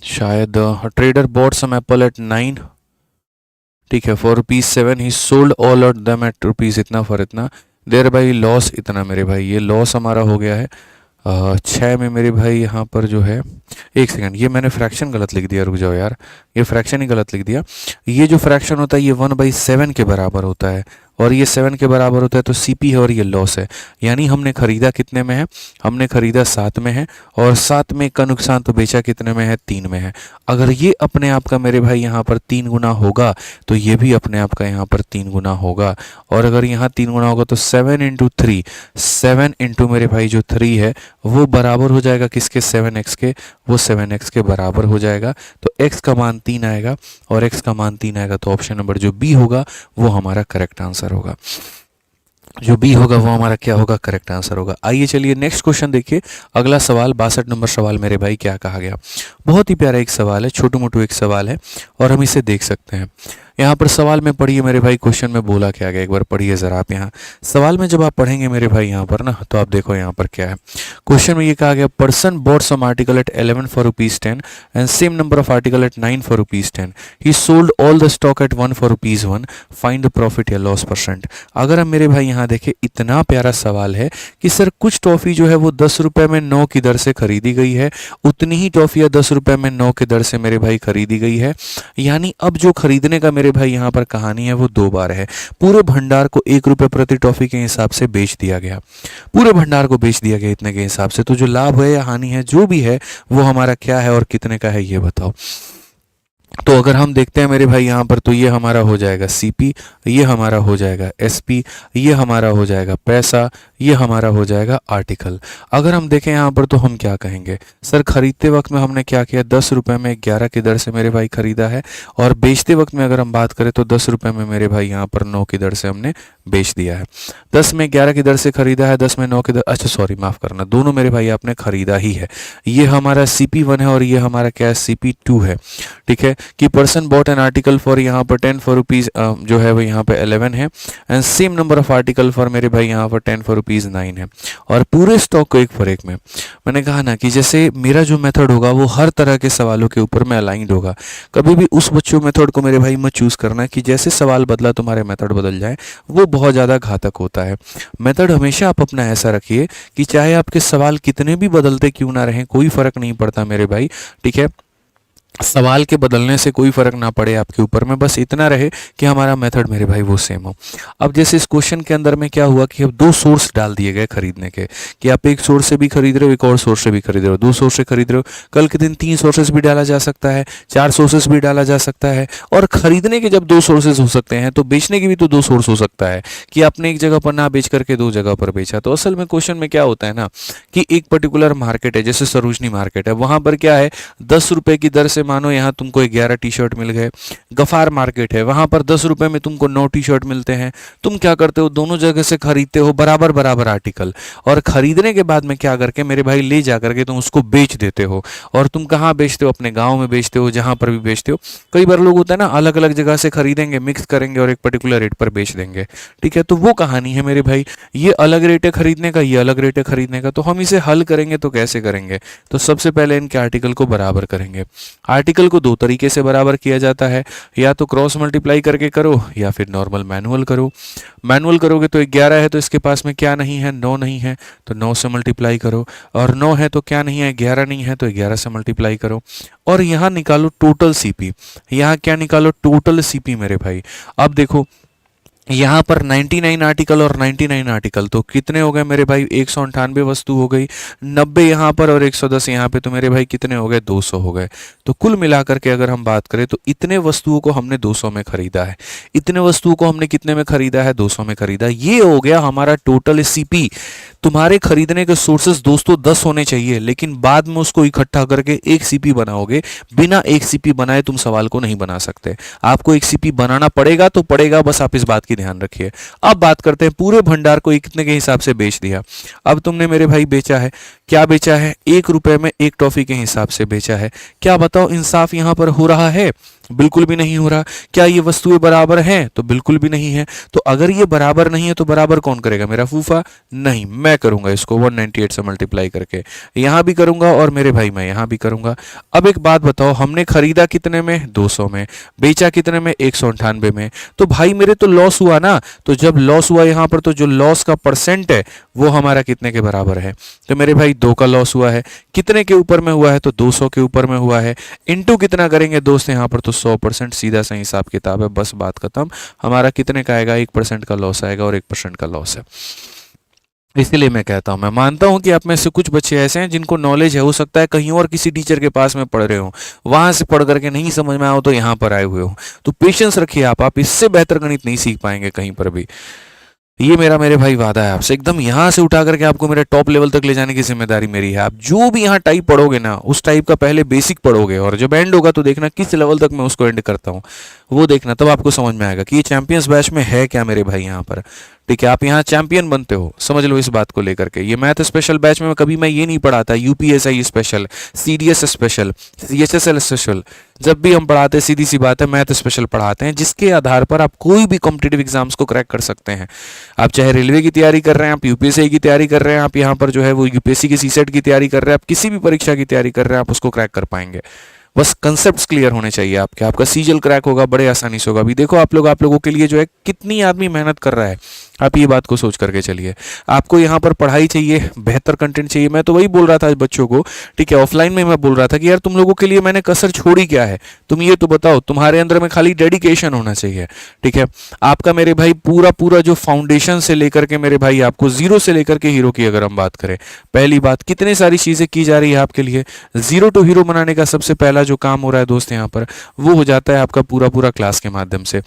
Speaker 1: शायद। Trader bought some apple at 9, ठीक है, for ₹7 he sold all of them at rupees इतना फॉर इतना, देयर बाई लॉस इतना मेरे भाई। ये लॉस हमारा हो गया है 6 में मेरे भाई यहाँ पर जो है, एक सेकंड, ये मैंने फ्रैक्शन गलत लिख दिया, रुक जाओ यार, ये फ्रैक्शन ही गलत लिख दिया। ये जो फ्रैक्शन होता है ये 1/7 के बराबर होता है, और ये 7 के बराबर होता है, तो सीपी है और ये लॉस है। यानी हमने खरीदा कितने में है, हमने खरीदा 7 में है, और 7 में का नुकसान तो बेचा कितने में है, 3 में है। अगर ये अपने आप का मेरे भाई यहाँ पर 3 गुना होगा तो ये भी अपने आप का यहाँ पर 3 गुना होगा, और अगर यहाँ 3 गुना होगा तो 7 इंटू 3, 7 इंटू मेरे भाई जो 3 है वो बराबर हो जाएगा किसके, 7x के, वो 7x के बराबर हो जाएगा। तो x का मान 3 आएगा, और x का मान 3 आएगा, तो ऑप्शन नंबर जो बी होगा वो हमारा करेक्ट आंसर होगा। जो बी होगा वो हमारा क्या होगा, करेक्ट आंसर होगा। आइए चलिए नेक्स्ट क्वेश्चन देखिए, अगला सवाल 62 नंबर सवाल मेरे भाई क्या कहा गया। बहुत ही प्यारा एक सवाल है, छोटू मोटू एक सवाल है, और हम इसे देख सकते हैं। यहाँ पर सवाल में पढ़िए मेरे भाई, क्वेश्चन में बोला क्या गया, एक बार पढ़िए ज़रा आप। यहाँ सवाल में जब आप पढ़ेंगे मेरे भाई यहाँ पर ना, तो आप देखो यहाँ पर क्या है। क्वेश्चन में ये कहा गया, person bought some article at 11 for ₹10 and same number of article at 9 for ₹10। He sold all the stock at 1 for ₹1। Find the profit या लॉस परसेंट। अगर हम मेरे भाई यहाँ देखें, इतना प्यारा सवाल है कि सर कुछ टॉफ़ी जो है वो 10 रुपये में 9 की दर से खरीदी गई है, उतनी ही टॉफ़ियाँ 10 रुपये में 9 की दर से मेरे भाई खरीदी गई है। यानी अब जो खरीदने का मेरे भाई यहाँ पर कहानी है वो 2 बार है। पूरे भंडार को 1 रुपये प्रति टॉफ़ी के हिसाब से बेच दिया गया, पूरे भंडार को बेच दिया गया इतने के हिसाब से। तो जो लाभ है या हानि है जो भी है वो हमारा क्या है और कितने का है ये बताओ। तो अगर हम देखते हैं मेरे भाई यहाँ पर, तो ये हमारा हो जाएगा सीपी, ये हमारा हो जाएगा एसपी, ये हमारा हो जाएगा पैसा, ये हमारा हो जाएगा आर्टिकल। अगर हम देखें यहाँ पर तो हम क्या कहेंगे, सर खरीदते वक्त में हमने क्या किया, 10 रुपये में 11 की दर से मेरे भाई खरीदा है, और बेचते वक्त में अगर हम बात करें तो 10 रुपये में मेरे भाई यहाँ पर 9 की दर से हमने बेच दिया है। 10 में 11 की दर से खरीदा है, 10 में 9 की दर, अच्छा सॉरी माफ़ करना, दोनों मेरे भाई आपने खरीदा ही है। ये हमारा CP1 है और ये हमारा क्या है, CP2 है। ठीक है, कि person bot an article for यहाँ पर 10 फॉर रुपीज़ जो है वो यहाँ पे 11 है, and same number of article for मेरे भाई यहाँ पर 10 फॉर ₹9 है, और पूरे स्टॉक को 1 फॉर 1 में। मैंने कहा ना कि जैसे मेरा जो मेथड होगा वो हर तरह के सवालों के ऊपर में अलाइंड होगा। कभी भी उस बच्चों मेथड को मेरे भाई मत चूज़ करना कि जैसे सवाल बदला तुम्हारे मेथड बदल जाए, वो बहुत ज़्यादा घातक होता है। मेथड हमेशा आप अपना ऐसा रखिए कि चाहे आपके सवाल कितने भी बदलते क्यों ना रहें, कोई फ़र्क नहीं पड़ता मेरे भाई। ठीक है, सवाल के बदलने से कोई फ़र्क ना पड़े आपके ऊपर में, बस इतना रहे कि हमारा मेथड मेरे भाई वो सेम हो। अब जैसे इस क्वेश्चन के अंदर में क्या हुआ कि अब 2 सोर्स डाल दिए गए खरीदने के, कि आप एक सोर्स से भी खरीद रहे हो, एक और सोर्स से भी खरीद रहे हो, 2 सोर्स से खरीद रहे हो। कल के दिन 3 सोर्सेस भी डाला जा सकता है, 4 सोर्सेस भी डाला जा सकता है। और खरीदने के जब 2 सोर्सेज हो सकते हैं तो बेचने के भी तो 2 सोर्स हो सकता है, कि आपने एक जगह पर ना बेच करके 2 जगह पर बेचा। तो असल में क्वेश्चन में क्या होता है ना कि एक पर्टिकुलर मार्केट है, जैसे सरोजनी मार्केट है, वहाँ पर क्या है 10 रुपये की दर से मानो यहाँ तुमको 11 टी-शर्ट मिल गए। गफार मार्केट है, वहां पर 10 रुपए में तुमको 9 टी-शर्ट मिलते हैं। तुम क्या करते हो, दोनों जगह से खरीदते हो बराबर बराबर आर्टिकल, और खरीदने के बाद में क्या करके मेरे भाई ले जा करके तुम उसको बेच देते हो। और तुम कहाँ बेचते हो, अपने गांव में बेचते हो, जहां पर भी बेचते हो। कई बार लोग होता है ना अलग अलग जगह से खरीदेंगे, मिक्स करेंगे और एक पर्टिकुलर रेट पर बेच देंगे। ठीक है, तो वो कहानी है मेरे भाई, ये अलग रेट है खरीदने का, ये अलग रेट है खरीदने का। तो हम इसे हल करेंगे तो कैसे करेंगे, तो सबसे पहले इनके आर्टिकल को बराबर करेंगे। आर्टिकल को दो तरीके से बराबर किया जाता है, या तो क्रॉस मल्टीप्लाई करके करो या फिर नॉर्मल मैनुअल करो। मैनुअल करोगे तो 11 है तो इसके पास में क्या नहीं है, 9 नहीं है तो 9 से मल्टीप्लाई करो, और 9 है तो क्या नहीं है, 11 नहीं है तो 11 से मल्टीप्लाई करो, और यहाँ निकालो टोटल सीपी। यहाँ क्या निकालो, टोटल सीपी मेरे भाई। अब देखो यहाँ पर 99 आर्टिकल और 99 आर्टिकल तो कितने हो गए मेरे भाई, 198 वस्तु हो गई, 90 यहाँ पर और 110 यहाँ पे, तो मेरे भाई कितने हो गए, 200 हो गए। तो कुल मिलाकर के अगर हम बात करें तो इतने वस्तुओं को हमने 200 में खरीदा है। इतने वस्तुओं को हमने कितने में खरीदा है, 200 में खरीदा। ये हो गया हमारा टोटल सीपी। तुम्हारे खरीदने के सोर्सेस दोस्तों 10 होने चाहिए, लेकिन बाद में उसको इकट्ठा करके एक सीपी बनाओगे। बिना एक सीपी बनाए तुम सवाल को नहीं बना सकते। आपको एक सीपी बनाना पड़ेगा तो पड़ेगा, बस आप इस बात की ध्यान रखिए। अब बात करते हैं पूरे भंडार को कितने के हिसाब से बेच दिया। अब तुमने मेरे भाई बेचा है, क्या बेचा है, 1 रुपए में एक टॉफी के हिसाब से बेचा है। क्या बताओ इंसाफ यहां पर हो रहा है? बिल्कुल भी नहीं हो रहा। क्या ये वस्तुएं बराबर हैं? तो बिल्कुल भी नहीं है। तो अगर ये बराबर नहीं है तो बराबर कौन करेगा, मेरा फूफा? नहीं, मैं करूंगा इसको 198 से मल्टीप्लाई करके। यहां भी करूंगा और मेरे भाई मैं यहां भी करूंगा। अब एक बात बताओ, हमने खरीदा कितने में, 200 में, बेचा कितने में, 198 में। तो भाई मेरे तो लॉस हुआ ना। तो जब लॉस हुआ यहां पर, तो जो लॉस का परसेंट है वो हमारा कितने के बराबर है, तो मेरे भाई 2 का लॉस हुआ है। कितने के ऊपर में हुआ है, तो 200 के ऊपर में हुआ है। इनटू कितना करेंगे दोस्त यहां पर, तो 100%, सीधा सा हिसाब किताब है, बस बात खत्म। हमारा कितने का आएगा, 1% का लॉस आएगा, और 1% का लॉस है। इसलिए मैं कहता हूं, मैं मानता हूं कि आप में से कुछ बच्चे ऐसे हैं जिनको नॉलेज है, हो सकता है कहीं और किसी टीचर के पास में पढ़ रहे हो, वहां से पढ़ करके नहीं समझ में आओ तो यहां पर आए हुए हो। तो पेशेंस रखिए, आप इससे बेहतर गणित नहीं सीख पाएंगे कहीं पर भी। ये मेरे भाई वादा है आपसे, एकदम यहाँ से उठा करके आपको मेरे टॉप लेवल तक ले जाने की जिम्मेदारी मेरी है। आप जो भी यहाँ टाइप पढ़ोगे ना, उस टाइप का पहले बेसिक पढ़ोगे, और जब एंड होगा तो देखना किस लेवल तक मैं उसको एंड करता हूँ, वो देखना, तब आपको समझ में आएगा कि ये चैंपियंस बैच में है क्या मेरे भाई यहाँ पर। ठीक है, आप यहाँ चैंपियन बनते हो, समझ लो इस बात को लेकर के। ये मैथ स्पेशल बैच में कभी मैं ये नहीं पढ़ाता UPSI special, CDS special, CHSL special. जब भी हम पढ़ाते हैं, सीधी सी बात है, मैथ स्पेशल पढ़ाते हैं, जिसके आधार पर आप कोई भी कॉम्पिटेटिव एग्जाम्स को क्रैक कर सकते हैं। आप चाहे रेलवे की तैयारी कर रहे हैं, आप यूपीएससी की तैयारी कर रहे हैं, आप यहाँ पर जो है वो यूपीएससी की सीसेट की तैयारी कर रहे हैं, आप किसी भी परीक्षा की तैयारी कर रहे हैं, आप उसको क्रैक कर पाएंगे। बस कंसेप्ट्स क्लियर होने चाहिए आपके, आपका सीजल क्रैक होगा बड़े आसानी से होगा। अभी देखो आप लोगों के लिए जो है कितनी आदमी मेहनत कर रहा है, आप ये बात को सोच करके चलिए। आपको यहाँ पर पढ़ाई चाहिए, बेहतर कंटेंट चाहिए। मैं तो वही बोल रहा था आज बच्चों को, ठीक है, ऑफलाइन में मैं बोल रहा था कि यार तुम लोगों के लिए मैंने कसर छोड़ी क्या है, तुम ये तो बताओ। तुम्हारे अंदर में खाली डेडिकेशन होना चाहिए, ठीक है। आपका मेरे भाई पूरा जो फाउंडेशन से लेकर के मेरे भाई आपको जीरो से लेकर के हीरो की अगर हम बात करें, पहली बात कितनी सारी चीजें की जा रही है आपके लिए। जीरो टू हीरो बनाने का सबसे पहला जो काम हो रहा है दोस्त यहाँ पर, वो हो जाता है आपका पूरा क्लास के माध्यम से।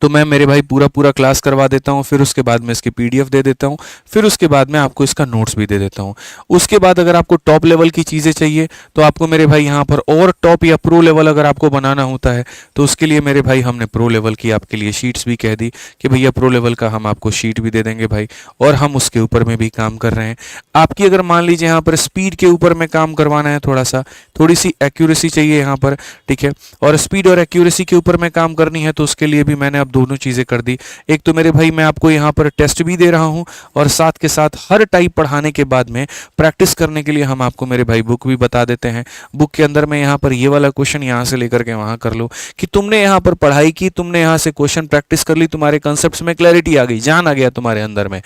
Speaker 1: तो मैं मेरे भाई पूरा क्लास करवा देता हूँ, फिर उसके बाद में इसकी पीडीएफ दे देता हूँ, फिर उसके बाद में आपको इसका नोट्स भी दे देता हूँ। उसके बाद अगर आपको टॉप लेवल की चीज़ें चाहिए तो आपको मेरे भाई यहाँ पर और टॉप या प्रो लेवल अगर आपको बनाना होता है तो उसके लिए मेरे भाई हमने प्रो लेवल की आपके लिए शीट्स भी कह दी कि भैया प्रो लेवल का हम आपको शीट भी दे देंगे भाई, और हम उसके ऊपर में भी काम कर रहे हैं। आपकी अगर मान लीजिए यहाँ पर स्पीड के ऊपर में काम करवाना है, थोड़ी सी एक्यूरेसी चाहिए यहाँ पर, ठीक है, और स्पीड और एक्यूरेसी के ऊपर में काम करनी है, तो उसके लिए भी मैंने अब दोनों चीजें कर दी। एक तो मेरे भाई मैं आपको यहाँ पर टेस्ट भी दे रहा हूँ, और साथ के साथ हर टाइप पढ़ाने के बाद में प्रैक्टिस करने के लिए हम आपको मेरे भाई बुक भी बता देते हैं। बुक के अंदर में यहाँ पर ये वाला क्वेश्चन यहाँ से लेकर के वहां कर लो, कि तुमने यहाँ पर पढ़ाई की, तुमने यहाँ से क्वेश्चन प्रैक्टिस कर ली, तुम्हारे कंसेप्ट में क्लैरिटी आ गई, जान आ गया तुम्हारे अंदर में।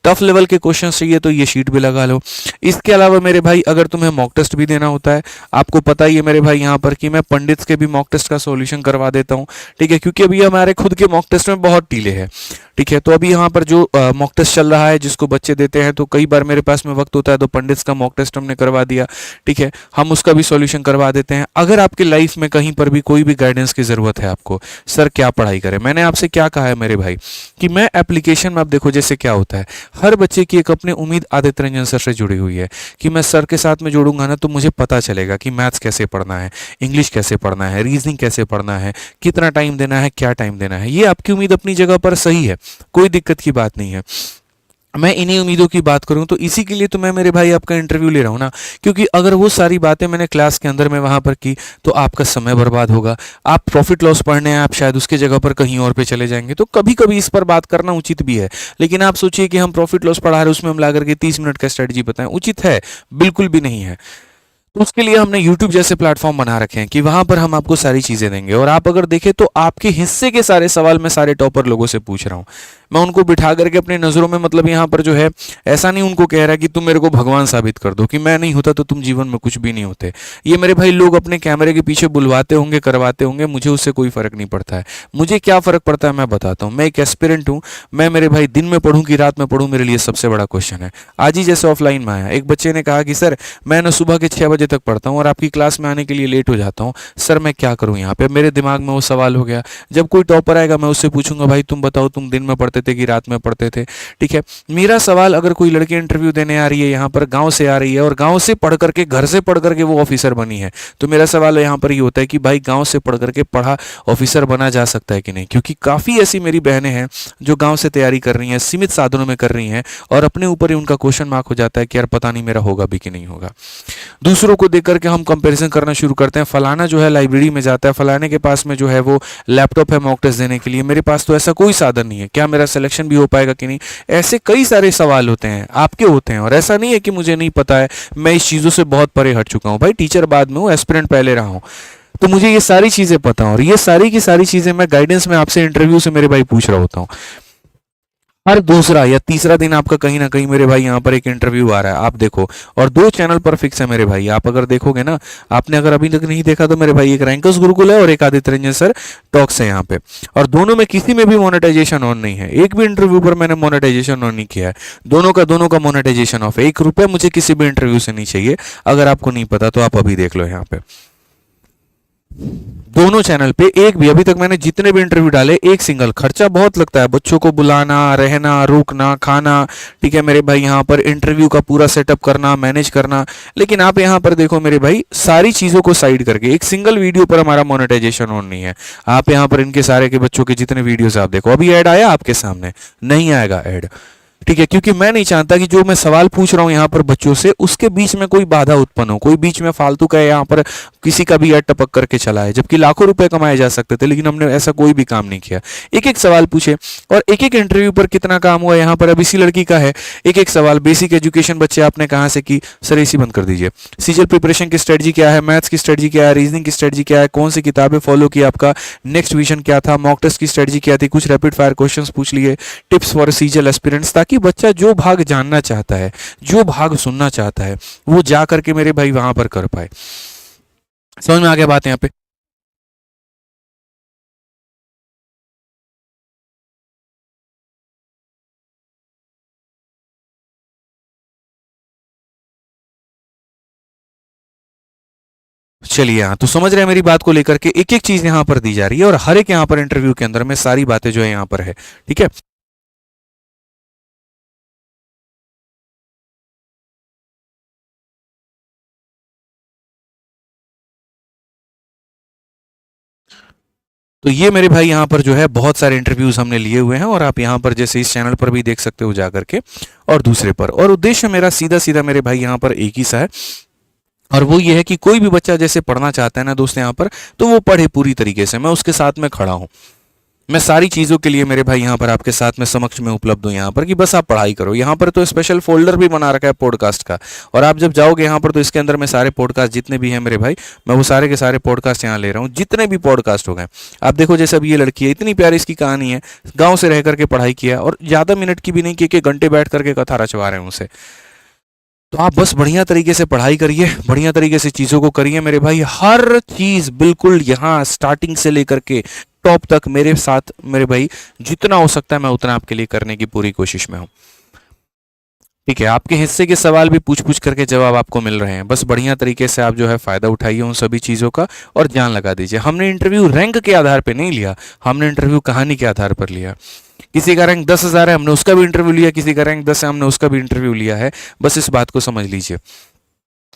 Speaker 1: टफ लेवल के क्वेश्चन चाहिए तो ये शीट भी लगा लो। इसके अलावा मेरे भाई अगर तुम्हें मॉक टेस्ट भी देना होता है, आपको पता ही है मेरे भाई यहाँ पर कि मैं पंडित्स के भी मॉक टेस्ट का सॉल्यूशन करवा देता हूँ, ठीक है, क्योंकि अभी हमारे खुद के मॉक टेस्ट में बहुत टीले हैं, ठीक है। तो अभी यहाँ पर जो मॉक टेस्ट चल रहा है जिसको बच्चे देते हैं, तो कई बार मेरे पास में वक्त होता है तो पंडित्स का मॉक टेस्ट हमने करवा दिया, ठीक है, हम उसका भी सॉल्यूशन करवा देते हैं। अगर आपके लाइफ में कहीं पर भी कोई भी गाइडेंस की जरूरत है आपको, सर क्या पढ़ाई करें, मैंने आपसे क्या कहा है मेरे भाई कि मैं एप्लीकेशन में, आप देखो जैसे क्या होता है, हर बच्चे की एक अपनी उम्मीद आदित्य रंजन सर से जुड़ी हुई है कि मैं सर के साथ में जुड़ूंगा ना तो मुझे पता चलेगा कि मैथ्स कैसे पढ़ना है, इंग्लिश कैसे पढ़ना है, रीजनिंग कैसे पढ़ना है, कितना टाइम देना है, क्या टाइम देना है। ये आपकी उम्मीद अपनी जगह पर सही है, कोई दिक्कत की बात नहीं है। मैं इन्हीं उम्मीदों की बात करूं तो इसी के लिए तो मैं मेरे भाई आपका इंटरव्यू ले रहा हूं ना, क्योंकि अगर वो सारी बातें मैंने क्लास के अंदर में वहां पर की तो आपका समय बर्बाद होगा। आप प्रॉफिट लॉस पढ़ने हैं, आप शायद उसके जगह पर कहीं और पे चले जाएंगे। तो कभी कभी इस पर बात करना उचित भी है, लेकिन आप सोचिए कि हम प्रॉफिट लॉस पढ़ा रहे हैं, उसमें हम ला करके 30 मिनट का स्ट्रेटजी बताएं, उचित है? बिल्कुल भी नहीं है। तो उसके लिए हमने YouTube जैसे प्लेटफॉर्म बना रखे हैं कि वहां पर हम आपको सारी चीजें देंगे। और आप अगर देखें तो आपके हिस्से के सारे सवाल मैं सारे टॉपर लोगों से पूछ रहा हूँ। मैं उनको बिठा करके अपनी नजरों में, मतलब यहाँ पर जो है, ऐसा नहीं उनको कह रहा कि तुम मेरे को भगवान साबित कर दो, कि मैं नहीं होता तो तुम जीवन में कुछ भी नहीं होते। ये मेरे भाई लोग अपने कैमरे के पीछे बुलवाते होंगे, करवाते होंगे, मुझे उससे कोई फर्क नहीं पड़ता है। मुझे क्या फर्क पड़ता है मैं बताता हूँ। मैं एक एस्पिरेंट हूँ। मैं मेरे भाई दिन में पढ़ूँ कि रात में पढ़ूँ, मेरे लिए सबसे बड़ा क्वेश्चन है। आज ही जैसे ऑफलाइन में आया, एक बच्चे ने कहा कि सर मैं ना सुबह के 6 बजे तक पढ़ता हूँ और आपकी क्लास में आने के लिए लेट हो जाता हूँ, सर मैं क्या करूँ यहाँ पे। मेरे दिमाग में वो सवाल हो गया। जब कोई टॉपर आएगा मैं उससे पूछूंगा, भाई तुम बताओ तुम दिन में पढ़ते थे कि रात में पढ़ते थे। ठीक है, मेरा सवाल, अगर कोई लड़की इंटरव्यू देने आ रही है यहाँ पर, गांव से आ रही है और गांव से पढ़ करके, घर से पढ़ करके वो ऑफिसर बनी है, तो मेरा सवाल यहाँ पर ये होता है कि भाई गांव से पढ़ करके पढ़ा ऑफिसर बना जा सकता है कि नहीं। क्योंकि काफ़ी ऐसी मेरी बहनें हैं जो गांव से तैयारी कर रही हैं, सीमित साधनों में कर रही हैं, और अपने ऊपर ही उनका क्वेश्चन मार्क हो जाता है कि यार पता नहीं मेरा होगा भी कि नहीं होगा। दूसरों को देख करके हम कंपैरिजन करना शुरू करते हैं। फलाना जो है लाइब्रेरी में जाता है, फलाने के पास में जो है वो लैपटॉप है मॉक टेस्ट देने के लिए, मेरे पास तो ऐसा कोई साधन नहीं है, क्या मेरा सिलेक्शन भी हो पाएगा कि नहीं। ऐसे कई सारे सवाल होते हैं, आपके होते हैं। और ऐसा नहीं है कि मुझे नहीं पता है, मैं इस चीज़ों से बहुत परे हट चुका हूँ भाई। टीचर बाद में हूँ, एस्पिरेंट पहले रहा हूँ, तो मुझे ये सारी चीज़ें पता हैं। और ये सारी की सारी चीज़ें मैं गाइडेंस में आपसे इंटरव्यू से मेरे भाई पूछ रहा होता हूँ। हर दूसरा या तीसरा दिन आपका कहीं ना कहीं मेरे भाई यहाँ पर एक इंटरव्यू आ रहा है, आप देखो। और दो चैनल पर फिक्स है मेरे भाई, आप अगर देखोगे ना, आपने अगर अभी तक नहीं देखा तो मेरे भाई, एक रैंकर्स गुरुकुल है और एक आदित्य रंजन सर टॉक्स है यहाँ पे। और दोनों में किसी में भी मोनेटाइजेशन ऑन नहीं है, एक भी इंटरव्यू पर मैंने मोनेटाइजेशन ऑन नहीं किया है। दोनों का मोनेटाइजेशन ऑफ है। 1 रुपये मुझे किसी भी इंटरव्यू से नहीं चाहिए। अगर आपको नहीं पता तो आप अभी देख लो यहाँ पे, दोनों चैनल पे एक भी, अभी तक मैंने जितने भी इंटरव्यू डाले, एक सिंगल। खर्चा बहुत लगता है, बच्चों को बुलाना, रहना, रुकना, खाना, ठीक है मेरे भाई, यहाँ पर इंटरव्यू का पूरा सेटअप करना, मैनेज करना। लेकिन आप यहाँ पर देखो मेरे भाई, सारी चीज़ों को साइड करके एक सिंगल वीडियो पर हमारा मोनेटाइजेशन ऑन नहीं है। आप यहाँ पर इनके सारे के बच्चों के जितने वीडियोस आप देखो, अभी ऐड आया आपके सामने? नहीं आएगा ऐड। ठीक है, क्योंकि मैं नहीं चाहता कि जो मैं सवाल पूछ रहा हूँ यहाँ पर बच्चों से, उसके बीच में कोई बाधा उत्पन्न हो, कोई बीच में फालतू का यहाँ पर किसी का भी ऐड टपक करके चला है, जबकि लाखों रुपए कमाए जा सकते थे। लेकिन हमने ऐसा कोई भी काम नहीं किया। एक एक सवाल पूछे, और एक एक इंटरव्यू पर कितना काम हुआ यहाँ पर। अब इसी लड़की का है, एक एक सवाल। बेसिक एजुकेशन बच्चे आपने कहाँ से की? सर एसी बंद कर दीजिए। सीजल प्रिपरेशन की स्ट्रेटजी क्या है, मैथ्स की स्ट्रेटजी क्या है, रीजनिंग की स्ट्रेटजी क्या है, कौन सी किताबें फॉलो की, आपका नेक्स्ट विजन क्या था, मॉक टेस्ट की स्ट्रेटजी क्या थी, कुछ रैपिड फायर क्वेश्चंस पूछ लिए, टिप्स फॉर सीजल एस्पिरेंट्स, ताकि बच्चा जो भाग जानना चाहता है, जो भाग सुनना चाहता है, वो जा करके मेरे भाई वहां पर कर पाए। समझ में आ गया बात यहाँ पे? चलिए, हाँ, तो समझ रहे हैं मेरी बात को लेकर के, एक एक चीज यहाँ पर दी जा रही है, और हर एक यहाँ पर इंटरव्यू के अंदर में सारी बातें जो है यहाँ पर है। ठीक है। तो ये मेरे भाई यहाँ पर जो है बहुत सारे इंटरव्यूज हमने लिए हुए हैं, और आप यहाँ पर जैसे इस चैनल पर भी देख सकते हो जा करके, और दूसरे पर। और उद्देश्य मेरा सीधा सीधा मेरे भाई यहाँ पर एक ही सा है, और वो ये है कि कोई भी बच्चा जैसे पढ़ना चाहता है ना दोस्त यहाँ पर, तो वो पढ़े पूरी तरीके से। मैं उसके साथ में खड़ा हूँ। मैं सारी चीज़ों के लिए मेरे भाई यहाँ पर आपके साथ में समक्ष में उपलब्ध हूँ यहाँ पर, कि बस आप पढ़ाई करो। यहाँ पर तो स्पेशल फोल्डर भी बना रखा है पॉडकास्ट का, और आप जब जाओगे यहाँ पर तो इसके अंदर में सारे पॉडकास्ट जितने भी हैं मेरे भाई, मैं वो सारे के सारे पॉडकास्ट यहाँ ले रहा हूँ, जितने भी पॉडकास्ट हो गए। आप देखो जैसे अब ये लड़की है, इतनी प्यारी इसकी कहानी है, गाँव से रह करके पढ़ाई किया, और ज़्यादा मिनट की भी नहीं कि एक घंटे बैठ करके कथा रचवा रहे हैं उसे। तो आप बस बढ़िया तरीके से पढ़ाई करिए, बढ़िया तरीके से चीज़ों को करिए मेरे भाई। हर चीज़ बिल्कुल यहाँ स्टार्टिंग से लेकर के टॉप तक मेरे साथ मेरे भाई, जितना हो सकता है मैं उतना आपके लिए करने की पूरी कोशिश में हूँ। ठीक है, आपके हिस्से के सवाल भी पूछ पूछ करके जवाब आपको मिल रहे हैं। बस बढ़िया तरीके से आप जो है फ़ायदा उठाइए उन सभी चीज़ों का, और जान लगा दीजिए। हमने इंटरव्यू रैंक के आधार पर नहीं लिया, हमने इंटरव्यू कहानी के आधार पर लिया। किसी का रैंक 10,000 है, हमने उसका भी इंटरव्यू लिया, किसी का रैंक 10 है, हमने उसका भी इंटरव्यू लिया है। बस इस बात को समझ लीजिए,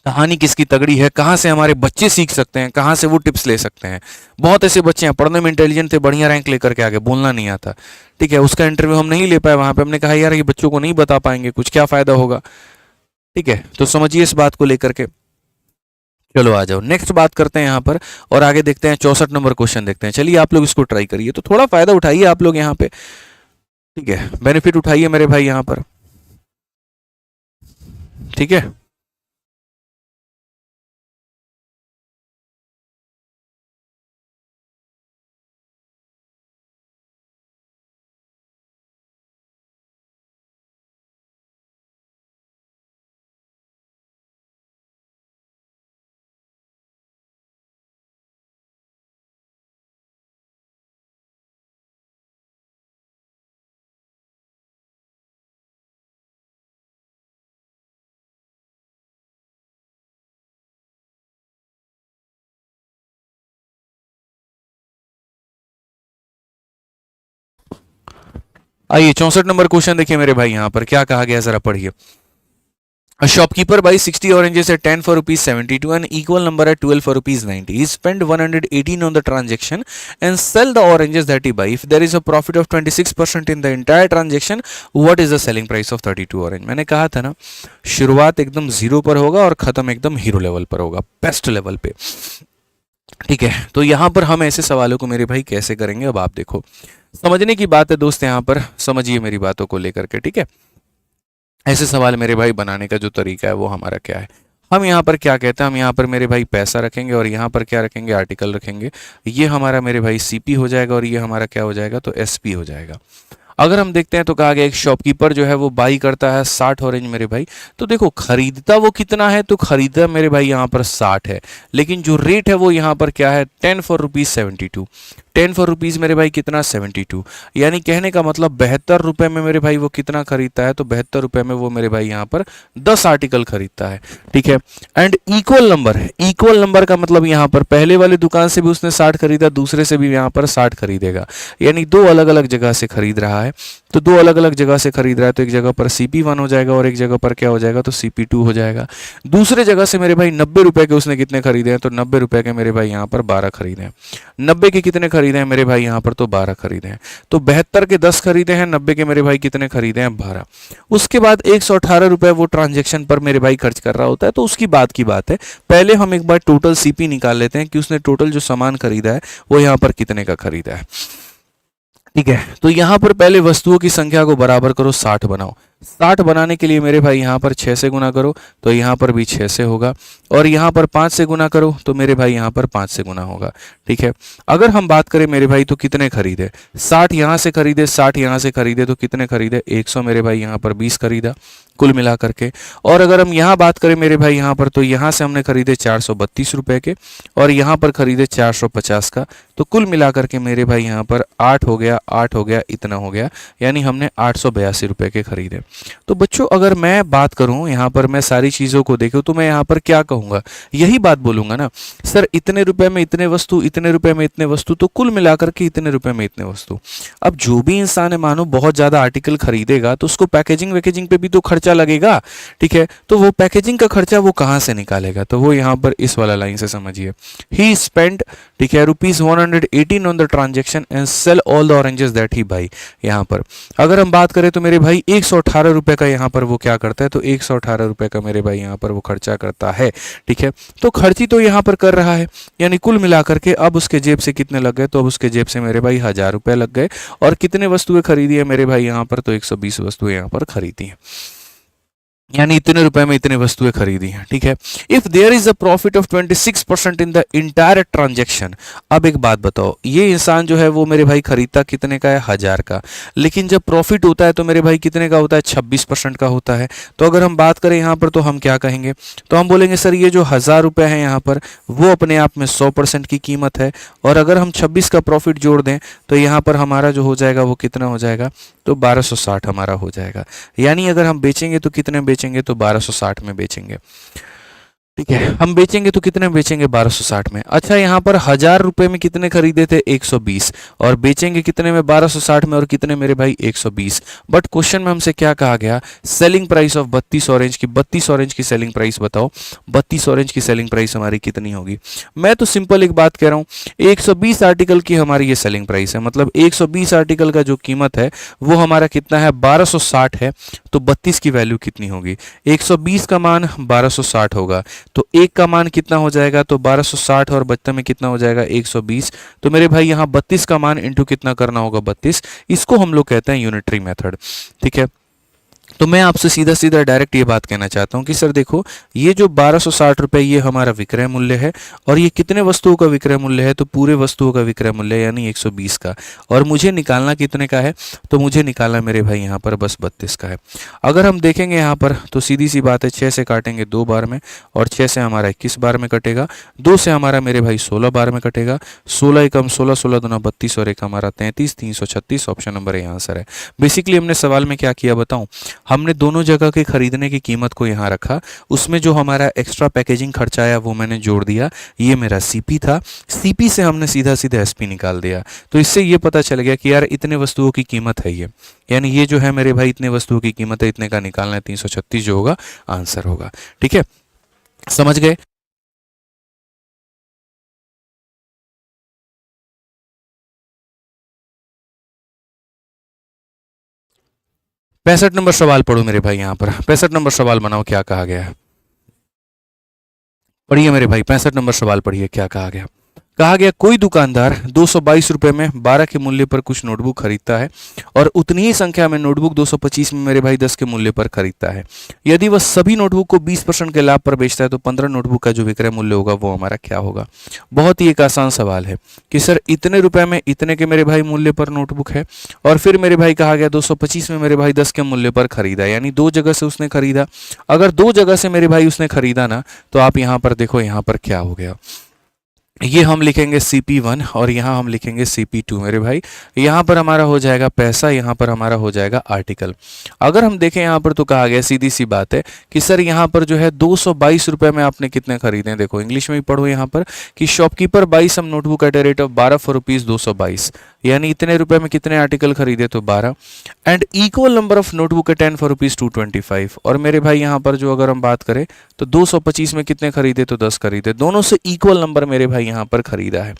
Speaker 1: कहानी किसकी तगड़ी है, कहाँ से हमारे बच्चे सीख सकते हैं, कहाँ से वो टिप्स ले सकते हैं। बहुत ऐसे बच्चे हैं पढ़ने में इंटेलिजेंट थे, बढ़िया रैंक लेकर के आगे, बोलना नहीं आता। ठीक है, उसका इंटरव्यू हम नहीं ले पाए वहाँ पे, हमने कहा यार ये बच्चों को नहीं बता पाएंगे, कुछ क्या फ़ायदा होगा। ठीक है, तो समझिए इस बात को लेकर के। चलो आ जाओ, नेक्स्ट बात करते हैं यहाँ पर, और आगे देखते हैं 64 नंबर क्वेश्चन देखते हैं। चलिए आप लोग इसको ट्राई करिए, तो थोड़ा फ़ायदा उठाइए आप लोग यहाँ पे। ठीक है, बेनिफिट उठाइए मेरे भाई यहाँ पर। ठीक है। आइए 64 नंबर क्वेश्चन देखिए मेरे भाई, यहाँ पर क्या कहा गया जरा पढ़िए। A shopkeeper buys 60 oranges at 10 for rupees 72 and equal number at 12 for rupees 90. He spent 118 on the transaction and sell the oranges that he buy. If there is a profit of 26% in the entire transaction, what is the selling price of 32 orange? मैंने कहा था ना, शुरुआत एकदम zero पर होगा और खत्म एकदम हीरो लेवल पर होगा, बेस्ट लेवल पे। ठीक है, तो यहाँ पर हम ऐसे सवालों को मेरे भाई कैसे करेंगे, अब आप देखो, समझने की बात है दोस्त, यहाँ पर समझिए मेरी बातों को लेकर के। ठीक है, ऐसे सवाल मेरे भाई बनाने का जो तरीका है वो हमारा क्या है, हम यहाँ पर क्या कहते हैं, हम यहाँ पर मेरे भाई पैसा रखेंगे और यहाँ पर क्या रखेंगे, आर्टिकल रखेंगे। ये हमारा मेरे भाई सीपी हो जाएगा और ये हमारा क्या हो जाएगा, तो एसपी हो जाएगा। अगर हम देखते हैं तो कहा गया एक शॉपकीपर जो है वो बाई करता है 60 ऑरेंज मेरे भाई, तो देखो खरीदता वो कितना है, तो खरीदा मेरे भाई यहाँ पर 60 है, लेकिन जो रेट है वो यहाँ पर क्या है, 10 फॉर रुपीज 72। 10 फॉर रुपीज मेरे भाई कितना, 72, यानी कहने का मतलब 72 रुपए में मेरे भाई वो कितना खरीदता है, तो 72 रुपए में वो मेरे भाई यहाँ पर 10 आर्टिकल खरीदता है। ठीक है, एंड इक्वल नंबर है, इक्वल नंबर का मतलब यहाँ पर पहले वाली दुकान से भी उसने 60 खरीदा, दूसरे से भी यहाँ पर 60 खरीदेगा, यानी दो अलग अलग जगह से खरीद रहा है। तो दो अलग अलग जगह से खरीद रहा है, तो एक जगह पर CP1 हो जाएगा और एक जगह पर क्या हो जाएगा, तो CP2 हो जाएगा। दूसरे जगह से मेरे भाई 90 रुपए के उसने कितने खरीदे हैं, तो 90 रुपए के मेरे भाई यहाँ पर 12 खरीदे हैं। 90 के कितने खरीदे हैं मेरे भाई यहाँ पर, तो 12 खरीदे हैं। तो 72 के 10 खरीदे हैं, 90 के मेरे भाई कितने खरीदे हैं, 12। उसके बाद 118 रुपए वो ट्रांजेक्शन पर मेरे भाई खर्च कर रहा होता है, तो उसकी बात की बात है। पहले हम एक बार टोटल CP निकाल लेते हैं कि उसने टोटल जो सामान खरीदा है वो यहाँ पर कितने का खरीदा है। ठीक है, तो यहाँ पर पहले वस्तुओं की संख्या को बराबर करो, 60 बनाओ। 60 बनाने के लिए मेरे भाई यहाँ पर 6 से गुना करो, तो यहाँ पर भी 6 से होगा, और यहाँ पर 5 से गुना करो तो मेरे भाई यहाँ पर 5 से गुना होगा। ठीक है, अगर हम बात करें मेरे भाई तो कितने खरीदे, 60 यहाँ से खरीदे, 60 यहाँ से खरीदे, तो कितने खरीदे, 100 मेरे भाई यहाँ पर 20 खरीदा कुल मिला करके। और अगर हम यहाँ बात करें मेरे भाई यहाँ पर, तो यहाँ से हमने खरीदे 432 रुपए के और यहाँ पर खरीदे 450 का, तो कुल मिला करके मेरे भाई यहाँ पर 8 हो गया, 8 हो गया, इतना हो गया, यानी हमने 882 रुपए के खरीदे। तो बच्चों अगर मैं बात करूं यहाँ पर, मैं सारी चीज़ों को देखूं, तो मैं यहाँ पर क्या कहूँगा, यही बात बोलूंगा ना, सर इतने रुपए में इतने वस्तु, इतने रुपए में इतने वस्तु, तो कुल मिलाकर के इतने रुपए में इतने वस्तु। अब जो भी इंसान है मानो बहुत ज़्यादा आर्टिकल खरीदेगा तो उसको पैकेजिंग वैकेजिंग पे भी तो खर्चा लगेगा। ठीक है, तो वो पैकेजिंग का खर्चा वो कहाँ से निकालेगा, तो वो यहाँ पर इस वाला लाइन से समझिए, ही स्पेंड, ठीक है, ₹118 on the transaction and sell all the oranges that he buy. यहाँ पर अगर हम बात करें तो मेरे भाई 118 रुपए का यहाँ पर वो क्या करता है, तो 118 रुपए का मेरे भाई यहाँ पर वो खर्चा करता है। ठीक है, तो खर्ची तो यहाँ पर कर रहा है, यानी कुल मिलाकर के अब उसके जेब से कितने लग गए, तो अब उसके जेब से मेरे भाई 1000 रुपए लग गए। और कितने वस्तुएं खरीदी है मेरे भाई यहाँ पर, तो 120 वस्तुएं यहाँ पर खरीदी हैं, यानी इतने रुपए में इतने वस्तुएं खरीदी हैं। ठीक है, if there is a profit of 26% in the entire transaction. अब एक बात बताओ, ये इंसान जो है वो मेरे भाई खरीदता कितने का है, 1000 का, लेकिन जब प्रॉफिट होता है तो मेरे भाई कितने का होता है, 26% का होता है। तो अगर हम बात करें यहाँ पर तो हम क्या कहेंगे, तो हम बोलेंगे सर ये जो 1000 रुपये है यहाँ पर वो अपने आप में 100% की कीमत है, और अगर हम 26 का प्रॉफिट जोड़ दें तो यहाँ पर हमारा जो हो जाएगा वो कितना हो जाएगा, तो 1260 हमारा हो जाएगा। यानी अगर हम बेचेंगे तो कितने बेचेंगे, तो 1260 में बेचेंगे। ठीक है, हम बेचेंगे तो कितने बेचेंगे, 1260 में। अच्छा, यहाँ पर 1000 रुपए में कितने खरीदे थे, 120, और बेचेंगे कितने में, 1260 में, और कितने मेरे भाई, 120। बट क्वेश्चन में हमसे क्या कहा गया, सेलिंग प्राइस ऑफ 32 ऑरेंज की, 32 ऑरेंज की सेलिंग प्राइस बताओ, 32 ऑरेंज की सेलिंग प्राइस हमारी कितनी होगी। मैं तो सिंपल एक बात कह रहा हूँ, 120 आर्टिकल की हमारी ये सेलिंग प्राइस है, मतलब 120 आर्टिकल का जो कीमत है वो हमारा कितना है, 1260 है, तो 32 की वैल्यू कितनी होगी, 120 का मान 1260 होगा, तो एक का मान कितना हो जाएगा, तो 1260 और 72 में कितना हो जाएगा, 120। तो मेरे भाई यहाँ 32 का मान इंटू कितना करना होगा, 32। इसको हम लोग कहते हैं यूनिटरी मेथड। ठीक है, तो मैं आपसे सीधा सीधा डायरेक्ट ये बात कहना चाहता हूँ कि सर देखो, ये जो 1260 रुपये ये हमारा विक्रय मूल्य है, और ये कितने वस्तुओं का विक्रय मूल्य है, तो पूरे वस्तुओं का विक्रय मूल्य यानी 120 का, और मुझे निकालना कितने का है, तो मुझे निकालना मेरे भाई यहाँ पर बस 32 का है। अगर हम देखेंगे यहाँ पर तो सीधी सी बात है, 6 से काटेंगे 2 बार में, और 6 से हमारा 21 बार में कटेगा, 2 से हमारा मेरे भाई 16 बार में कटेगा, 16 एकम 16, 16 दूना 32, और एक हमारा 33, 336। ऑप्शन नंबर ए आंसर है। बेसिकली हमने सवाल में क्या किया बताऊं, हमने दोनों जगह के खरीदने की कीमत को यहाँ रखा, उसमें जो हमारा एक्स्ट्रा पैकेजिंग खर्चा आया वो मैंने जोड़ दिया, ये मेरा सीपी था, सीपी से हमने सीधा सीधा एसपी निकाल दिया। तो इससे ये पता चल गया कि यार इतने वस्तुओं की कीमत है ये, यानी ये जो है मेरे भाई इतने वस्तुओं की कीमत है, इतने का निकालना है, 336 जो होगा आंसर होगा। ठीक है, समझ गए? 65 नंबर सवाल पढ़ो मेरे भाई, यहाँ पर 65 नंबर सवाल बनाओ, क्या कहा गया है। पढ़िए मेरे भाई, 65 नंबर सवाल पढ़िए, क्या कहा गया। कहा गया कोई दुकानदार 222 रुपए में 12 के मूल्य पर कुछ नोटबुक खरीदता है और उतनी ही संख्या में नोटबुक 225 में मेरे भाई 10 के मूल्य पर खरीदता है। यदि वह सभी नोटबुक को 20% के लाभ पर बेचता है तो 15 नोटबुक का जो विक्रय मूल्य होगा वो हमारा क्या होगा। बहुत ही एक आसान सवाल है कि सर इतने रुपए में इतने के मेरे भाई मूल्य पर नोटबुक है, और फिर मेरे भाई कहा गया 225 में मेरे भाई 10 के मूल्य पर खरीदा, यानी दो जगह से उसने खरीदा। अगर दो जगह से मेरे भाई उसने खरीदा ना, तो आप यहाँ पर देखो यहाँ पर क्या हो गया, ये हम लिखेंगे CP1 और यहाँ हम लिखेंगे CP2 मेरे भाई। यहाँ पर हमारा हो जाएगा पैसा, यहाँ पर हमारा हो जाएगा आर्टिकल। अगर हम देखें यहाँ पर तो कहा गया सीधी सी बात है कि सर यहाँ पर जो है 222 रुपये में आपने कितने खरीदे, देखो इंग्लिश में भी पढ़ो यहाँ पर कि shopkeeper buy some notebook at a rate of 12 for rupees 222, यानी इतने रुपए में कितने आर्टिकल खरीदे तो 12, and equal number of notebook at 10 for rupees 225। और मेरे भाई यहाँ पर जो अगर हम बात करें तो 225 में कितने खरीदे तो 10 खरीदे, दोनों से इक्वल नंबर मेरे भाई यहाँ पर खरीदा है।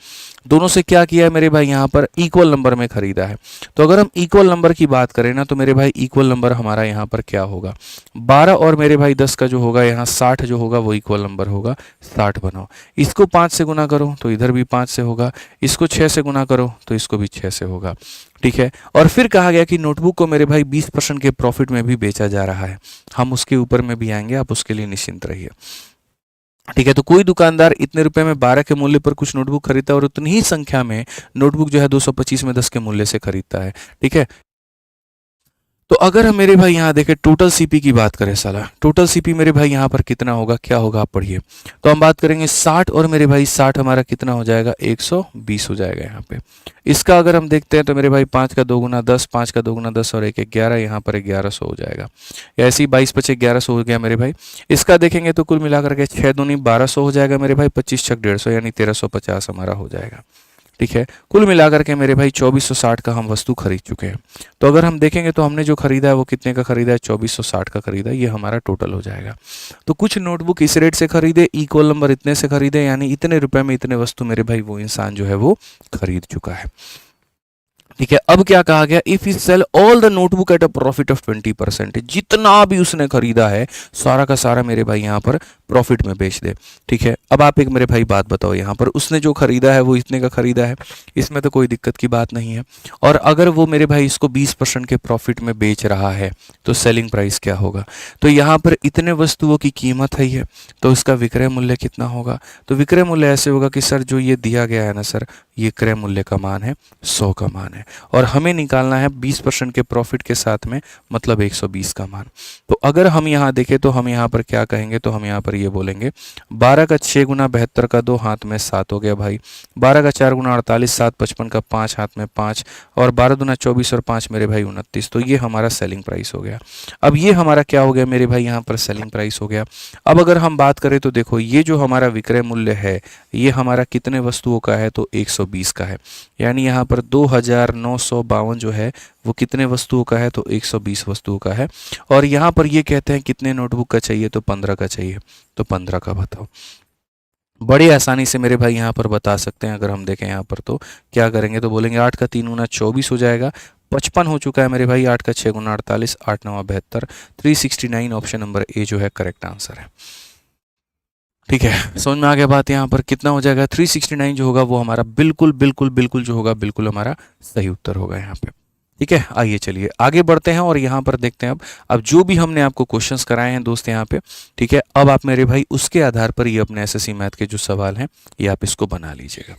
Speaker 1: दोनों से क्या किया है मेरे भाई, यहाँ पर इक्वल नंबर में खरीदा है। तो अगर हम इक्वल नंबर की बात करें ना, तो मेरे भाई इक्वल नंबर हमारा यहाँ पर क्या होगा, 12 और मेरे भाई 10 का जो होगा यहाँ 60 जो होगा वो इक्वल नंबर होगा, 60 बनाओ। इसको 5 से गुना करो तो इधर भी 5 से होगा, इसको 6 से गुना करो तो इसको भी 6 से होगा। ठीक है, और फिर कहा गया कि नोटबुक को मेरे भाई 20% के प्रॉफिट में भी बेचा जा रहा है। हम उसके ऊपर में भी आएंगे, आप उसके लिए निश्चिंत रहिए। ठीक है, तो कोई दुकानदार इतने रुपए में 12 के मूल्य पर कुछ नोटबुक खरीदता है और उतनी ही संख्या में नोटबुक जो है 225 में 10 के मूल्य से खरीदता है। ठीक है, तो अगर हम मेरे भाई यहाँ देखें टोटल सीपी की बात करें, साला टोटल सीपी मेरे भाई यहाँ पर कितना होगा, क्या होगा आप पढ़िए। तो हम बात करेंगे 60 और मेरे भाई 60 हमारा कितना हो जाएगा, 120 हो जाएगा यहाँ पे। इसका अगर हम देखते हैं तो मेरे भाई 5 का 2 गुना 10, 5 का 2 गुना 10 और 1 11, यहाँ पर 1100 हो जाएगा। ऐसे ही 22 पचे 1100 हो गया मेरे भाई। इसका देखेंगे तो कुल मिलाकर के 6 दूनी 1200 हो जाएगा मेरे भाई, 25 छक 150 यानी 1350 हमारा हो जाएगा। ठीक है, कुल मिलाकर के मेरे भाई 2460 का हम वस्तु खरीद चुके हैं। तो अगर हम देखेंगे तो हमने जो खरीदा है वो कितने का खरीदा है, 2460 का खरीदा है, ये हमारा टोटल हो जाएगा। तो कुछ नोटबुक इस रेट से खरीदे, इक्वल नंबर इतने से खरीदे, यानी इतने रुपए में इतने वस्तु मेरे भाई वो इंसान जो है वो खरीद चुका है। ठीक है, अब क्या कहा गया, if you sell all the notebook at a profit of 20%, जितना भी उसने खरीदा है सारा का सारा मेरे भाई यहाँ पर प्रॉफिट में बेच दे। ठीक है, अब आप एक मेरे भाई बात बताओ, यहाँ पर उसने जो खरीदा है वो इतने का खरीदा है, इसमें तो कोई दिक्कत की बात नहीं है। और अगर वो मेरे भाई इसको 20% के प्रॉफिट में बेच रहा है तो सेलिंग प्राइस क्या होगा, तो यहाँ पर इतने वस्तुओं की कीमत है ये, तो इसका विक्रय मूल्य कितना होगा। तो विक्रय मूल्य ऐसे होगा कि सर जो ये दिया गया है ना सर, ये क्रय मूल्य का मान है 100 का मान है, और हमें निकालना है 20% के प्रॉफिट के साथ में, मतलब 120 का मान। तो अगर हम यहाँ देखें तो हम यहाँ पर क्या कहेंगे, तो हम यहाँ पर ये बोलेंगे 12 का 6 गुना 72 का 2 हाथ में 7 हो गया भाई, 12 का 4 गुना 48, 7 55 का 5 हाथ में 5, और 12 दूना 24 और 5 मेरे भाई 29। तो ये हमारा सेलिंग प्राइस हो गया। अब ये हमारा क्या हो गया मेरे भाई, यहाँ पर सेलिंग प्राइस हो गया। अब अगर हम बात करें तो देखो ये जो हमारा विक्रय मूल्य है ये हमारा कितने वस्तुओं का है, तो 120 का है, यानी यहाँ पर 2952 जो है वो कितने वस्तुओं का है, तो 120 वस्तुओं का है। और यहाँ पर ये कहते हैं कितने नोटबुक का चाहिए, तो 15 का चाहिए, तो 15 का बताओ। बड़ी आसानी से मेरे भाई यहाँ पर बता सकते हैं। अगर हम देखें यहाँ पर तो क्या करेंगे, तो बोलेंगे 8 का 3 गुना 24 हो जाएगा, 55 हो चुका है मेरे भाई, 8 का 6 गुना 48, 8 9 72, 369 ऑप्शन नंबर ए जो है करेक्ट आंसर है। ठीक है, समझ में आ गया बात। यहाँ पर कितना हो जाएगा, 369 जो होगा वो हमारा बिल्कुल बिल्कुल बिल्कुल जो होगा बिल्कुल हमारा सही उत्तर होगा यहाँ पे। ठीक है, आइए चलिए आगे बढ़ते हैं और यहाँ पर देखते हैं अब जो भी हमने आपको क्वेश्चंस कराए हैं दोस्त यहाँ पे। ठीक है, अब आप मेरे भाई उसके आधार पर ये अपने एसएससी मैथ के जो सवाल हैं ये आप इसको बना लीजिएगा।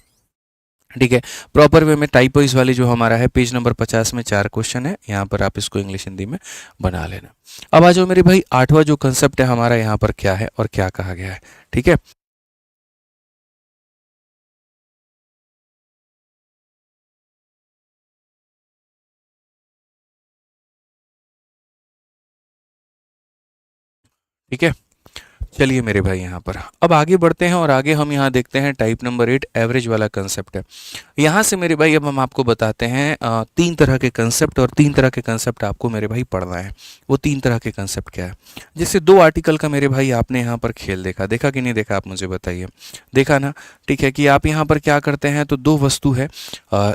Speaker 1: ठीक है, प्रॉपर वे में टाइप वाइज वाले जो हमारा है पेज नंबर 50 में 4 क्वेश्चन है, यहाँ पर आप इसको इंग्लिश हिंदी में बना लेना। अब आ जाओ मेरे भाई, आठवां जो कंसेप्ट है हमारा यहाँ पर क्या है और क्या कहा गया है। ठीक है, ठीक है, चलिए मेरे भाई यहाँ पर अब आगे बढ़ते हैं और आगे हम यहाँ देखते हैं टाइप नंबर 8 एवरेज वाला कंसेप्ट है। यहाँ से मेरे भाई अब हम आपको बताते हैं तीन तरह के कंसेप्ट, और तीन तरह के कंसेप्ट आपको मेरे भाई पढ़ना है। वो तीन तरह के कंसेप्ट क्या है? जैसे दो आर्टिकल का मेरे भाई आपने यहाँ पर खेल देखा, देखा कि नहीं देखा, आप मुझे बताइए। देखा ना? ठीक है, कि आप यहाँ पर क्या करते हैं, तो दो वस्तु है,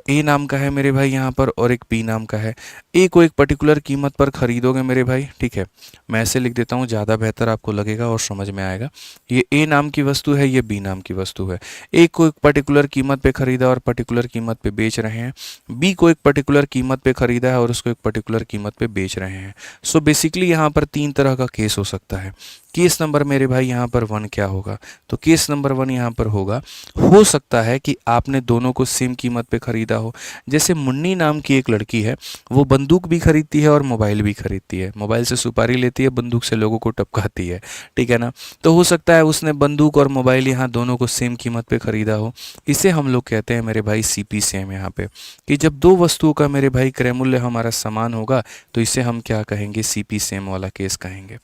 Speaker 1: ए नाम का है मेरे भाई यहाँ पर और एक बी नाम का है। ए को एक पर्टिकुलर कीमत पर खरीदोगे मेरे भाई, ठीक है, मैं ऐसे लिख देता हूँ, ज़्यादा बेहतर आपको लगेगा और समझ में आएगा। ये ए नाम की वस्तु है, ये बी नाम की वस्तु है। ए को एक पर्टिकुलर कीमत पे खरीदा और पर्टिकुलर कीमत पे बेच रहे हैं। बी को एक पर्टिकुलर कीमत पे खरीदा है और उसको एक पर्टिकुलर कीमत पे बेच रहे हैं। सो बेसिकली यहाँ पर तीन तरह का केस हो सकता है। केस नंबर मेरे भाई यहाँ पर 1 क्या होगा? तो केस नंबर 1 यहाँ पर होगा, हो सकता है कि आपने दोनों को सेम कीमत पे खरीदा हो। जैसे मुन्नी नाम की एक लड़की है, वो बंदूक भी खरीदती है और मोबाइल भी खरीदती है। मोबाइल से सुपारी लेती है, बंदूक से लोगों को टपकाती है, ठीक है ना? तो हो सकता है उसने बंदूक और मोबाइल यहाँ दोनों को सेम कीमत पे खरीदा हो। इसे हम लोग कहते हैं मेरे भाई सीपी सेम। यहाँ पे कि जब दो वस्तुओं का मेरे भाई क्रय मूल्य हमारा समान होगा तो इसे हम क्या कहेंगे? सीपी सेम वाला केस कहेंगे।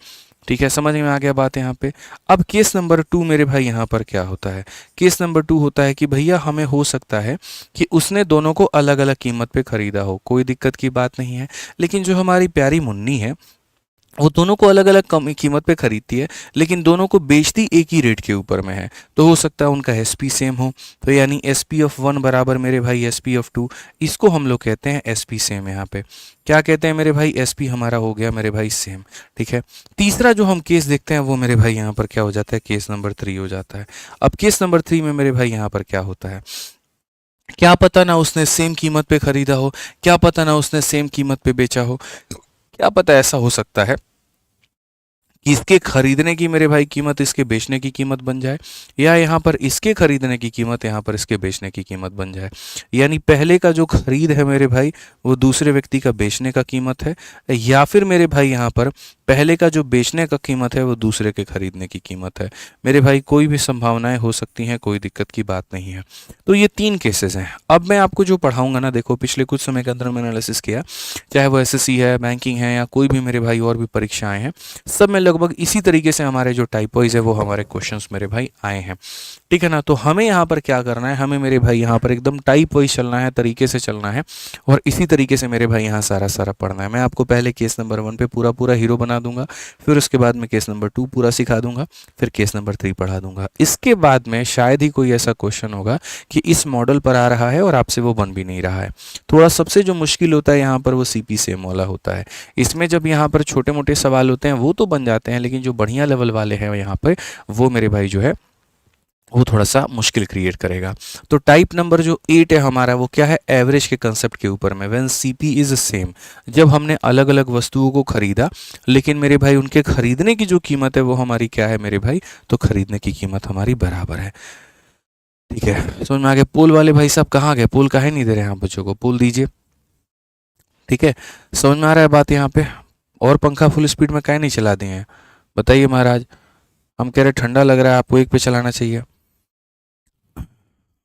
Speaker 1: ठीक है, समझ में आ गया बात यहाँ पे। अब केस नंबर 2 मेरे भाई यहाँ पर क्या होता है? केस नंबर 2 होता है कि भैया हमें हो सकता है कि उसने दोनों को अलग अलग कीमत पे खरीदा हो, कोई दिक्कत की बात नहीं है, लेकिन जो हमारी प्यारी मुन्नी है वो दोनों को अलग अलग कम कीमत पे खरीदती है, लेकिन दोनों को बेचती एक ही रेट के ऊपर में है। तो हो सकता है उनका एसपी सेम हो, तो यानी एसपी ऑफ 1 बराबर मेरे भाई एसपी ऑफ 2, इसको हम लोग कहते हैं एसपी सेम। यहाँ पे क्या कहते हैं मेरे भाई? एसपी हमारा हो गया मेरे भाई सेम। ठीक है, तीसरा जो हम केस देखते हैं वो मेरे भाई यहाँ पर क्या हो जाता है? केस नंबर 3 हो जाता है। अब केस नंबर 3 में मेरे भाई यहाँ पर क्या होता है? क्या पता ना उसने सेम कीमत पे खरीदा हो, क्या पता ना उसने सेम कीमत पे बेचा हो, क्या पता ऐसा हो सकता है कि इसके खरीदने की मेरे भाई कीमत इसके बेचने की कीमत बन जाए, या यहाँ पर इसके खरीदने की कीमत यहाँ पर इसके बेचने की कीमत बन जाए। यानी पहले का जो खरीद है मेरे भाई वो दूसरे व्यक्ति का बेचने का कीमत है, या फिर मेरे भाई यहाँ पर पहले का जो बेचने का कीमत है वो दूसरे के खरीदने की कीमत है। मेरे भाई कोई भी संभावनाएं हो सकती हैं, कोई दिक्कत की बात नहीं है। तो ये तीन केसेस हैं। अब मैं आपको जो पढ़ाऊंगा ना, देखो पिछले कुछ समय के अंदर मैंने एनालिसिस किया, चाहे वो एसएससी है, बैंकिंग है, या कोई भी मेरे भाई और भी परीक्षाएं हैं, सब में लगभग इसी तरीके से हमारे जो टाइप वाइज है वो हमारे क्वेश्चंस मेरे भाई आए हैं। ठीक है ना? तो हमें यहाँ पर क्या करना है? हमें मेरे भाई यहाँ पर एकदम टाइप वाइज चलना है, तरीके से चलना है, और इसी तरीके से मेरे भाई यहाँ सारा सारा पढ़ना है। मैं आपको पहले केस नंबर 1 पे पूरा पूरा हीरो बना दूंगा, फिर उसके बाद में केस नंबर 2 पूरा सिखा दूंगा, फिर केस नंबर 3 पढ़ा दूंगा। इसके बाद में शायद ही कोई ऐसा क्वेश्चन होगा कि इस मॉडल पर आ रहा है और आपसे वो बन भी नहीं रहा है। थोड़ा सबसे जो मुश्किल होता है यहाँ पर वो सीपी सेम वाला होता है। इसमें जब यहाँ पर छोटे मोटे सवाल होते हैं वो तो बन जाते हैं, लेकिन जो बढ़िया लेवल वाले हैं यहाँ पर वो मेरे भाई जो है वो थोड़ा सा मुश्किल क्रिएट करेगा। तो टाइप नंबर जो 8 है हमारा, वो क्या है? एवरेज के कंसेप्ट के ऊपर में। व्हेन सीपी इज सेम, जब हमने अलग अलग वस्तुओं को खरीदा लेकिन मेरे भाई उनके खरीदने की जो कीमत है वो हमारी क्या है मेरे भाई? तो खरीदने की कीमत हमारी बराबर है। ठीक है, समझ में आ गया? पोल वाले भाई साहब कहाँ गए? पोल काहे नहीं दे रहे हैं आप बच्चों को? पोल दीजिए। ठीक है, समझ में आ रहा है बात यहाँ पे? और पंखा फुल स्पीड में काहे नहीं चला दिए हैं? बताइए महाराज। हम कह रहे ठंडा लग रहा है, आपको एक पे चलाना चाहिए।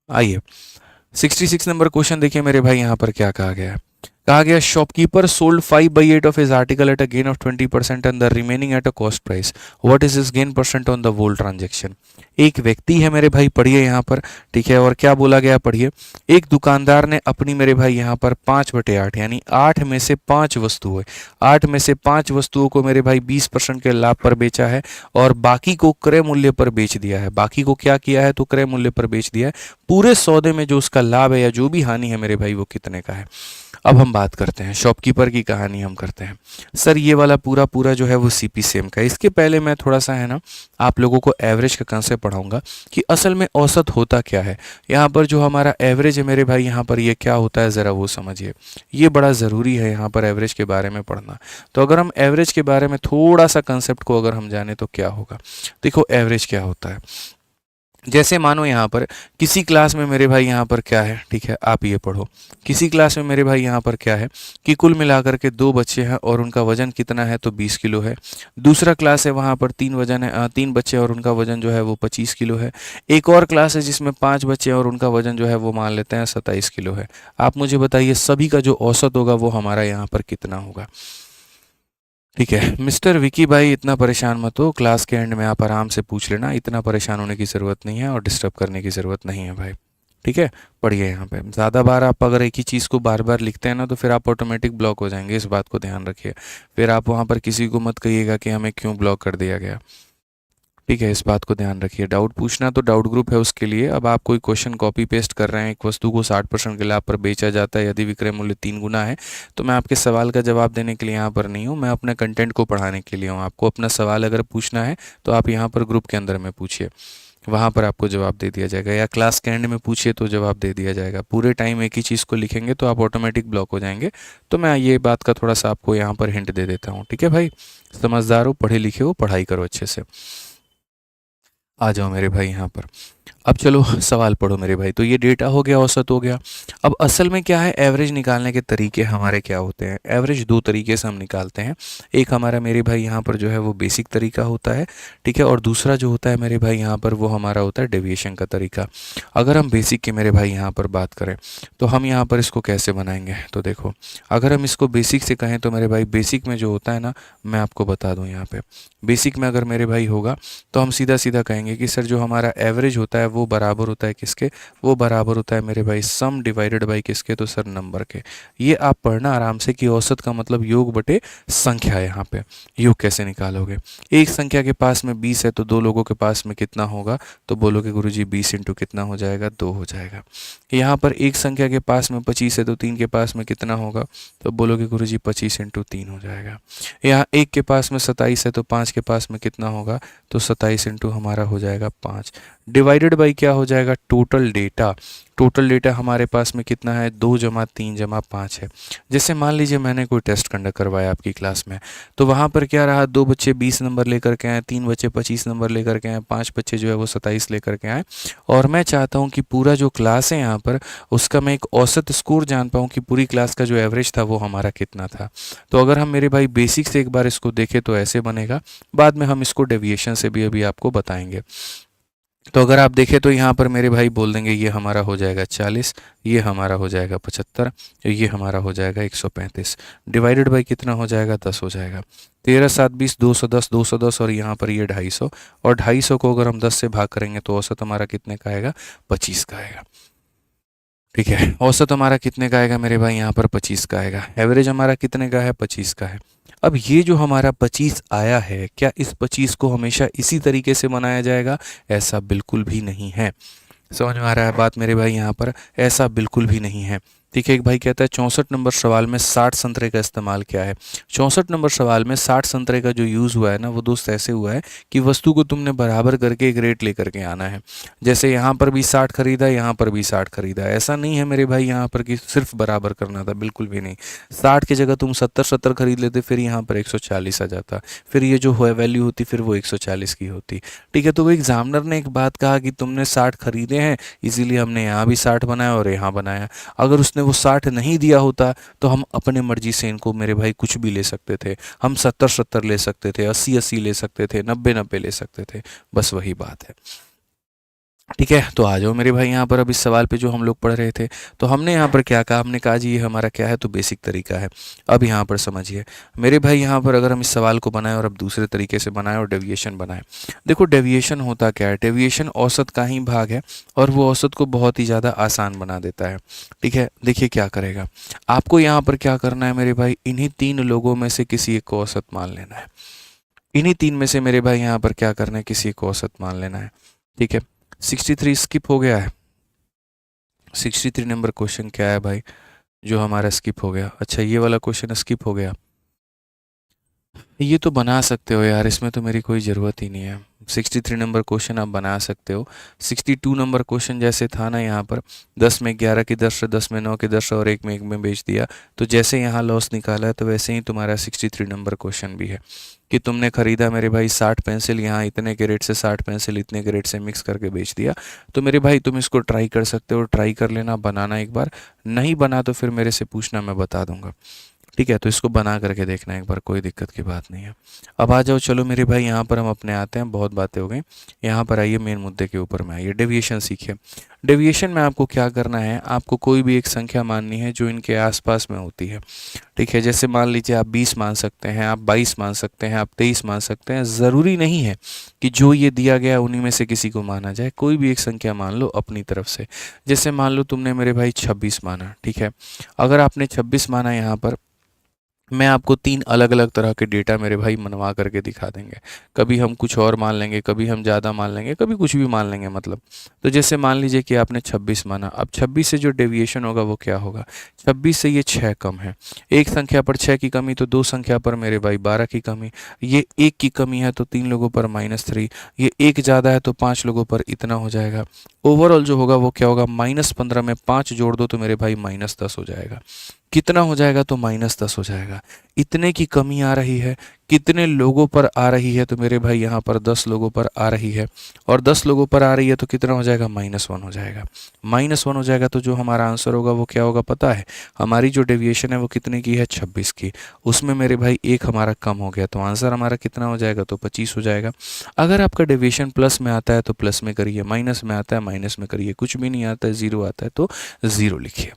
Speaker 1: आइए 66 नंबर क्वेश्चन देखिए मेरे भाई, यहाँ पर क्या कहा गया है? कहा गया shopkeeper sold 5/8 of his article at a gain of 20% and the remaining at a cost price. What is his gain percent on the whole transaction? एक व्यक्ति है मेरे भाई, पढ़िए यहाँ पर। ठीक है, और क्या बोला गया पढ़िए। एक दुकानदार ने अपनी मेरे भाई यहाँ पर 5/8 यानी 8 में से 5 वस्तुएं, 8 में से 5 वस्तुओं को मेरे भाई 20% के लाभ पर बेचा है और बाकी को क्रय मूल्य पर बेच दिया है। बाकी को क्या किया है? तो क्रय मूल्य पर बेच दिया है। पूरे सौदे में जो उसका लाभ है या जो भी हानि है मेरे भाई वो कितने का है? अब हम बात करते हैं शॉपकीपर की कहानी हम करते हैं। सर ये वाला पूरा पूरा जो है वो सीपी सेम का है। इसके पहले मैं थोड़ा सा है ना आप लोगों को एवरेज का कंसेप्ट पढ़ाऊंगा कि असल में औसत होता क्या है। यहाँ पर जो हमारा एवरेज है मेरे भाई, यहाँ पर ये क्या होता है ज़रा वो समझिए। ये बड़ा ज़रूरी है यहाँ पर एवरेज के बारे में पढ़ना। तो अगर हम एवरेज के बारे में थोड़ा सा कंसेप्ट को अगर हम जाने तो क्या होगा? देखो एवरेज क्या होता है। जैसे मानो यहाँ पर किसी क्लास में मेरे भाई यहाँ पर क्या है? ठीक है, आप ये पढ़ो। किसी क्लास में मेरे भाई यहाँ पर क्या है कि कुल मिलाकर के 2 बच्चे हैं और उनका वजन कितना है? तो 20 किलो है। दूसरा क्लास है वहाँ पर 3 वजन है, 3 बच्चे और उनका वजन जो है वो 25 किलो है। एक और क्लास है जिसमें 5 बच्चे और उनका वजन जो है वो मान लेते हैं 27 किलो है। आप मुझे बताइए सभी का जो औसत होगा वो हमारा यहाँ पर कितना होगा? ठीक है मिस्टर विकी भाई, इतना परेशान मत हो, क्लास के एंड में आप आराम से पूछ लेना, इतना परेशान होने की ज़रूरत नहीं है और डिस्टर्ब करने की ज़रूरत नहीं है भाई। ठीक है, पढ़िए यहाँ पे। ज़्यादा बार आप अगर एक ही चीज़ को बार बार लिखते हैं ना तो फिर आप ऑटोमेटिक ब्लॉक हो जाएंगे, इस बात को ध्यान रखिए। फिर आप वहाँ पर किसी को मत कहिएगा कि हमें क्यों ब्लॉक कर दिया गया। ठीक है, इस बात को ध्यान रखिए। डाउट पूछना तो डाउट ग्रुप है उसके लिए। अब आप कोई क्वेश्चन कॉपी पेस्ट कर रहे हैं, एक वस्तु को 60% के लाभ पर बेचा जाता है यदि विक्रय मूल्य 3 गुना है, तो मैं आपके सवाल का जवाब देने के लिए यहाँ पर नहीं हूँ, मैं अपने कंटेंट को पढ़ाने के लिए हूँ। आपको अपना सवाल अगर पूछना है तो आप यहाँ पर ग्रुप के अंदर में पूछिए, वहाँ पर आपको जवाब दे दिया जाएगा, या क्लास के एंड में पूछिए तो जवाब दे दिया जाएगा। पूरे टाइम एक ही चीज़ को लिखेंगे तो आप ऑटोमेटिक ब्लॉक हो जाएंगे। तो मैं ये बात का थोड़ा सा आपको यहाँ पर हिंट दे देता हूँ। ठीक है भाई, समझदार हो, पढ़े लिखे हो, पढ़ाई करो अच्छे से। आ जाओ मेरे भाई यहाँ पर। अब चलो सवाल पढ़ो मेरे भाई। तो ये डेटा हो गया, औसत हो गया। अब असल में क्या है, एवरेज निकालने के तरीके हमारे क्या होते हैं। एवरेज दो तरीके से हम निकालते हैं। एक हमारा मेरे भाई यहाँ पर जो है वो बेसिक तरीका होता है, ठीक है, और दूसरा जो होता है मेरे भाई यहाँ पर वो हमारा होता है डेविएशन का तरीका। अगर हम बेसिक की मेरे भाई यहाँ पर बात करें तो हम यहाँ पर इसको कैसे बनाएंगे, तो देखो, अगर हम इसको बेसिक से कहें तो मेरे भाई बेसिक में जो होता है ना, मैं आपको बता दूँ यहाँ पे, बेसिक में अगर मेरे भाई होगा तो हम सीधा सीधा कहेंगे कि सर जो हमारा एवरेज होता है वो बराबर होता है किसके, वो बराबर होता है मेरे भाई सम डिवाइडेड बाई किसके, तो सर नंबर के। ये आप पढ़ना आराम से कि औसत का मतलब योग बटे संख्या है। यहाँ पे योग कैसे निकालोगे, एक संख्या के पास में 20 है तो दो लोगों के पास में कितना होगा, तो बोलोगे गुरुजी 20 इंटू कितना हो जाएगा, 2 हो जाएगा। यहाँ पर एक संख्या के पास में 25 है तो तीन के पास में कितना होगा, तो बोलोगे गुरुजी 25 इंटू 3 हो जाएगा। यहाँ एक के पास में 27 है तो पाँच के पास में कितना होगा, तो 27 इंटू हमारा हो जाएगा 5। डिवाइडेड बाई क्या हो जाएगा, टोटल डेटा। टोटल डेटा हमारे पास में कितना है, 2 जमा 3 जमा 5 है। जैसे मान लीजिए मैंने कोई टेस्ट कंडक्ट करवाया आपकी क्लास में, तो वहाँ पर क्या रहा, 2 बच्चे 20 नंबर लेकर के आए, 3 बच्चे 25 नंबर लेकर के आए, 5 बच्चे जो है वो 27 लेकर के आए। और मैं चाहता हूँ कि पूरा जो क्लास है यहाँ पर उसका मैं एक औसत स्कोर जान पाऊँ कि पूरी क्लास का जो एवरेज था वो हमारा कितना था। तो अगर हम मेरे भाई बेसिक से एक बार इसको देखें तो ऐसे बनेगा, बाद में हम इसको डेविएशन से भी अभी आपको बताएंगे। तो अगर आप देखें तो यहाँ पर मेरे भाई बोल देंगे ये हमारा हो जाएगा 40, ये हमारा हो जाएगा 75, ये हमारा हो जाएगा 135। डिवाइडेड बाई कितना हो जाएगा, 10 हो जाएगा। 13 7 20, 210, 210 और यहाँ पर ये 250, और 250 को अगर हम 10 से भाग करेंगे तो औसत हमारा कितने का आएगा, 25 का आएगा। ठीक है, औसत हमारा कितने का आएगा मेरे भाई, यहाँ पर 25 का आएगा। एवरेज हमारा कितने का है, 25 का है। अब ये जो हमारा 25 आया है, क्या इस 25 को हमेशा इसी तरीके से बनाया जाएगा, ऐसा बिल्कुल भी नहीं है। समझ में आ रहा है बात मेरे भाई, यहाँ पर ऐसा बिल्कुल भी नहीं है। ठीक है, एक भाई कहता है 64 नंबर सवाल में 60 संतरे का इस्तेमाल क्या है। 64 नंबर सवाल में 60 संतरे का जो यूज़ हुआ है ना, वो दोस्त ऐसे हुआ है कि वस्तु को तुमने बराबर करके एक रेट लेकर के आना है। जैसे यहाँ पर भी 60 खरीदा, यहाँ पर भी 60 खरीदा, ऐसा नहीं है मेरे भाई यहाँ पर कि सिर्फ बराबर करना था, बिल्कुल भी नहीं। 60 की जगह तुम 70 खरीद लेते, फिर यहाँ पर 140 आ जाता, फिर ये जो वैल्यू होती फिर वो 140 की होती। ठीक है, तो वो एग्जामिनर ने एक बात कहा कि तुमने 60 खरीदे हैं, इसीलिए हमने यहाँ भी 60 बनाया और यहाँ बनाया। अगर उसने वो 60 नहीं दिया होता तो हम अपने मर्जी से इनको मेरे भाई कुछ भी ले सकते थे। हम 70 ले सकते थे, 80 ले सकते थे, 90 ले सकते थे, बस वही बात है। ठीक है, तो आ जाओ मेरे भाई यहाँ पर। अब इस सवाल पे जो हम लोग पढ़ रहे थे, तो हमने यहाँ पर क्या कहा, हमने कहा जी ये हमारा क्या है, तो बेसिक तरीका है। अब यहाँ पर समझिए मेरे भाई, यहाँ पर अगर हम इस सवाल को बनाएं और अब दूसरे तरीके से बनाएं और डेविएशन बनाएं। देखो डेविएशन होता क्या है, डेविएशन औसत का ही भाग है और वो औसत को बहुत ही ज़्यादा आसान बना देता है। ठीक है, देखिए क्या करेगा, आपको यहाँ पर क्या करना है मेरे भाई, इन्हीं 3 लोगों में से किसी एक को औसत मान लेना है। इन्हीं 3 में से मेरे भाई यहाँ पर क्या करना है, किसी एक को औसत मान लेना है। ठीक है, 63 स्किप हो गया है। 63 नंबर क्वेश्चन क्या है भाई जो हमारा स्किप हो गया, अच्छा ये वाला क्वेश्चन स्किप हो गया। ये तो बना सकते हो यार, इसमें तो मेरी कोई ज़रूरत ही नहीं है। 63 नंबर क्वेश्चन आप बना सकते हो। 62 नंबर क्वेश्चन जैसे था ना, यहाँ पर 10 में 11 की 10, 10 में 9 की 10 और 1 में 1 में बेच दिया, तो जैसे यहाँ लॉस निकाला है तो वैसे ही तुम्हारा 63 नंबर क्वेश्चन भी है कि तुमने खरीदा मेरे भाई 60 पेंसिल, यहाँ इतने के रेट से 60 पेंसिल इतने के रेट से मिक्स करके बेच दिया। तो मेरे भाई तुम इसको ट्राई कर सकते हो, ट्राई कर लेना, बनाना एक बार, नहीं बना तो फिर मेरे से पूछना, मैं बता दूंगा। ठीक है, तो इसको बना करके देखना एक बार, कोई दिक्कत की बात नहीं है। अब आ जाओ, चलो मेरे भाई यहाँ पर हम अपने आते हैं, बहुत बातें हो गई। यहाँ पर आइए, मेन मुद्दे के ऊपर में आइए, डेविएशन सीखिए। डेविएशन में आपको क्या करना है, आपको कोई भी एक संख्या माननी है जो इनके आसपास में होती है। ठीक है, जैसे मान लीजिए आप 20 मान सकते हैं, आप 22 मान सकते हैं, आप 23 मान सकते हैं। ज़रूरी नहीं है कि जो ये दिया गया उन्हीं में से किसी को माना जाए, कोई भी एक संख्या मान लो अपनी तरफ से। जैसे मान लो तुमने मेरे भाई 26 माना, ठीक है। अगर आपने 26 माना, यहाँ पर मैं आपको 3 अलग-अलग तरह के डेटा मेरे भाई मनवा करके दिखा देंगे। कभी हम कुछ और मान लेंगे, कभी हम ज़्यादा मान लेंगे, कभी कुछ भी मान लेंगे मतलब। तो जैसे मान लीजिए कि आपने 26 माना, अब 26 से जो डेविएशन होगा वो क्या होगा? 26 से ये 6 कम है। एक संख्या पर 6 की कमी तो 2 संख्या पर मेरे भाई 12 की कमी। ये 1 की कमी है तो 3 लोगों पर -3। ये 1 ज़्यादा है तो 5 लोगों पर इतना हो जाएगा। ओवरऑल जो होगा वो क्या होगा? -15 में 5 जोड़ दो तो मेरे भाई -10 हो जाएगा। कितना हो जाएगा? तो -10 हो जाएगा। इतने की कमी आ रही है, कितने लोगों पर आ रही है? तो मेरे भाई यहाँ पर 10 लोगों पर आ रही है, और 10 लोगों पर आ रही है तो कितना हो जाएगा? -1 हो जाएगा। -1 हो जाएगा तो जो हमारा आंसर होगा वो क्या होगा पता है? हमारी जो डेविएशन है वो कितने की है? 26 की। उसमें मेरे भाई एक हमारा कम हो गया, तो आंसर हमारा कितना हो जाएगा? तो 25 हो जाएगा। अगर आपका डेविएशन प्लस में आता है तो प्लस में करिए, माइनस में आता है माइनस में करिए, कुछ भी नहीं आता है, ज़ीरो आता है तो ज़ीरो लिखिए।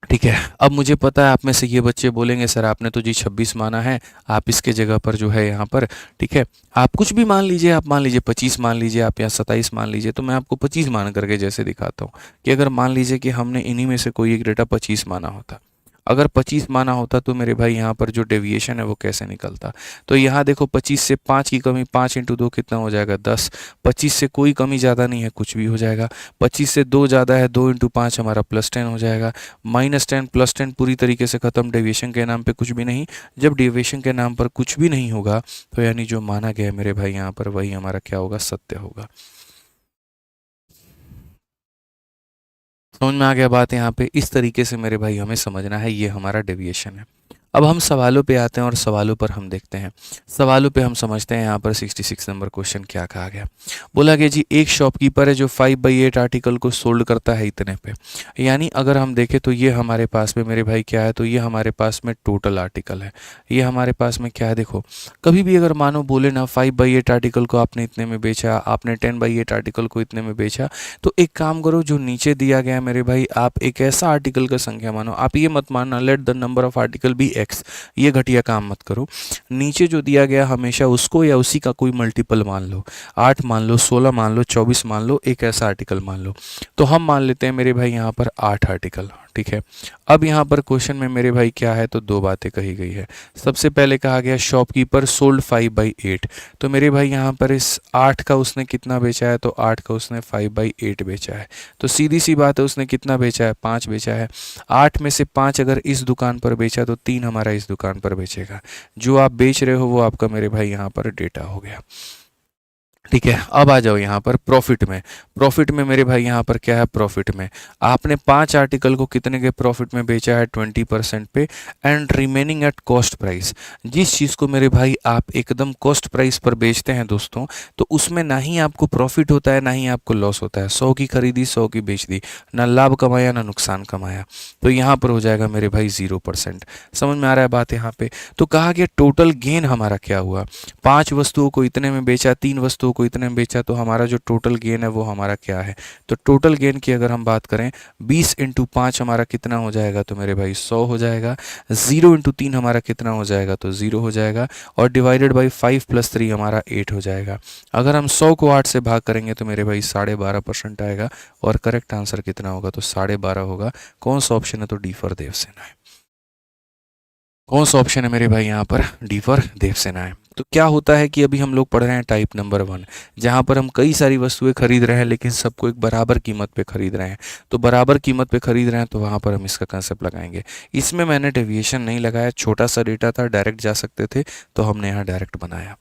Speaker 1: ठीक है, अब मुझे पता है आप में से ये बच्चे बोलेंगे सर आपने तो जी 26 माना है, आप इसके जगह पर जो है यहाँ पर, ठीक है, आप कुछ भी मान लीजिए, आप मान लीजिए 25 मान लीजिए, आप या 27 मान लीजिए। तो मैं आपको 25 मान करके जैसे दिखाता हूँ कि अगर मान लीजिए कि हमने इन्हीं में से कोई एक डेटा 25 माना होता, अगर 25 माना होता तो मेरे भाई यहाँ पर जो डेविएशन है वो कैसे निकलता? तो यहाँ देखो 25 से 5 की कमी, 5 इंटू 2 कितना हो जाएगा? 10। 25 से कोई कमी ज़्यादा नहीं है, कुछ भी हो जाएगा। 25 से 2 ज़्यादा है, 2 इंटू 5 हमारा +10 हो जाएगा। -10 +10 पूरी तरीके से ख़त्म, डेविएशन के नाम पे कुछ भी नहीं। जब डेविएशन के नाम पर कुछ भी नहीं होगा तो यानी जो माना गया है मेरे भाई यहाँ पर वही हमारा क्या होगा? सत्य होगा। समझ में आ गया बात यहाँ पे? इस तरीके से मेरे भाई हमें समझना है, ये हमारा डेविएशन है। अब हम सवालों पे आते हैं और सवालों पर हम देखते हैं। सवालों पे हम समझते हैं यहाँ पर 66 नंबर क्वेश्चन क्या कहा गया। बोला गया जी एक शॉपकीपर है जो 5/8 आर्टिकल को सोल्ड करता है इतने पे। यानी अगर हम देखें तो ये हमारे पास में मेरे भाई क्या है? तो ये हमारे पास में टोटल आर्टिकल है। ये हमारे पास में क्या है? देखो, कभी भी अगर मानो बोले ना 5/8 आर्टिकल को आपने इतने में बेचा, आपने 10/8 आर्टिकल को इतने में बेचा, तो एक काम करो, जो नीचे दिया गया है मेरे भाई, आप एक ऐसा आर्टिकल का संख्या मानो। आप ये मत मानना let the number of article be x, ये घटिया काम मत करो। नीचे जो दिया गया हमेशा उसको या उसी का कोई मल्टीपल मान लो। 8 मान लो, 16 मान लो, 24 मान लो, एक ऐसा आर्टिकल मान लो। तो हम मान लेते हैं मेरे भाई यहाँ पर 8 आर्टिकल। ठीक है, अब यहाँ पर क्वेश्चन में मेरे भाई क्या है? तो दो बातें कही गई है। सबसे पहले कहा गया शॉपकीपर सोल्ड 5/8। तो मेरे भाई यहाँ पर इस 8 का उसने कितना बेचा है? तो 8 का उसने 5/8 बेचा है। तो सीधी सी बात है, उसने कितना बेचा है? 5 बेचा है। 8 में से 5 अगर इस दुकान पर बेचा तो 3 हमारा इस दुकान पर बेचेगा। जो आप बेच रहे हो वो आपका मेरे भाई यहाँ पर डेटा हो गया। ठीक है, अब आ जाओ यहाँ पर प्रॉफिट में। प्रॉफिट में मेरे भाई यहाँ पर क्या है? प्रॉफिट में आपने 5 आर्टिकल को कितने के प्रॉफिट में बेचा है? 20% पे, and remaining at cost price. जिस चीज़ को मेरे भाई आप एकदम कॉस्ट प्राइस पर बेचते हैं दोस्तों, तो उसमें ना ही आपको प्रॉफिट होता है ना ही आपको लॉस होता है। 100 की खरीदी 100 की बेच दी, ना लाभ कमाया ना नुकसान कमाया, तो यहाँ पर हो जाएगा मेरे भाई 0%। समझ में आ रहा है बात यहाँ पे? तो कहा गया टोटल गेन हमारा क्या हुआ? 5 वस्तुओं को इतने में बेचा, 3 वस्तुओं को इतने में बेचा, तो हमारा जो टोटल गेन है वो हमारा क्या है? तो टोटल गेन की अगर हम बात करें, 20 इंटू 5 हमारा कितना हो जाएगा? तो मेरे भाई 100 हो जाएगा। 0 इंटू 3 हमारा कितना हो जाएगा? तो 0 हो जाएगा। और डिवाइडेड बाई 5 + 3 हमारा 8 हो जाएगा। अगर हम 100 को 8 से भाग करेंगे तो मेरे भाई 12.5% आएगा। और करेक्ट आंसर कितना होगा? तो 12.5 होगा। कौन सा ऑप्शन है? तो डी फॉर देवसेना है। कौन सा ऑप्शन है मेरे भाई यहाँ पर? डी फॉर देवसेना है। तो क्या होता है कि अभी हम लोग पढ़ रहे हैं टाइप नंबर 1, जहाँ पर हम कई सारी वस्तुएं खरीद रहे हैं लेकिन सबको एक बराबर कीमत पे खरीद रहे हैं। तो बराबर कीमत पे खरीद रहे हैं तो वहाँ पर हम इसका कंसेप्ट लगाएंगे। इसमें मैंने डेविएशन नहीं लगाया, छोटा सा डेटा था, डायरेक्ट जा सकते थे, तो हमने यहाँ डायरेक्ट बनाया।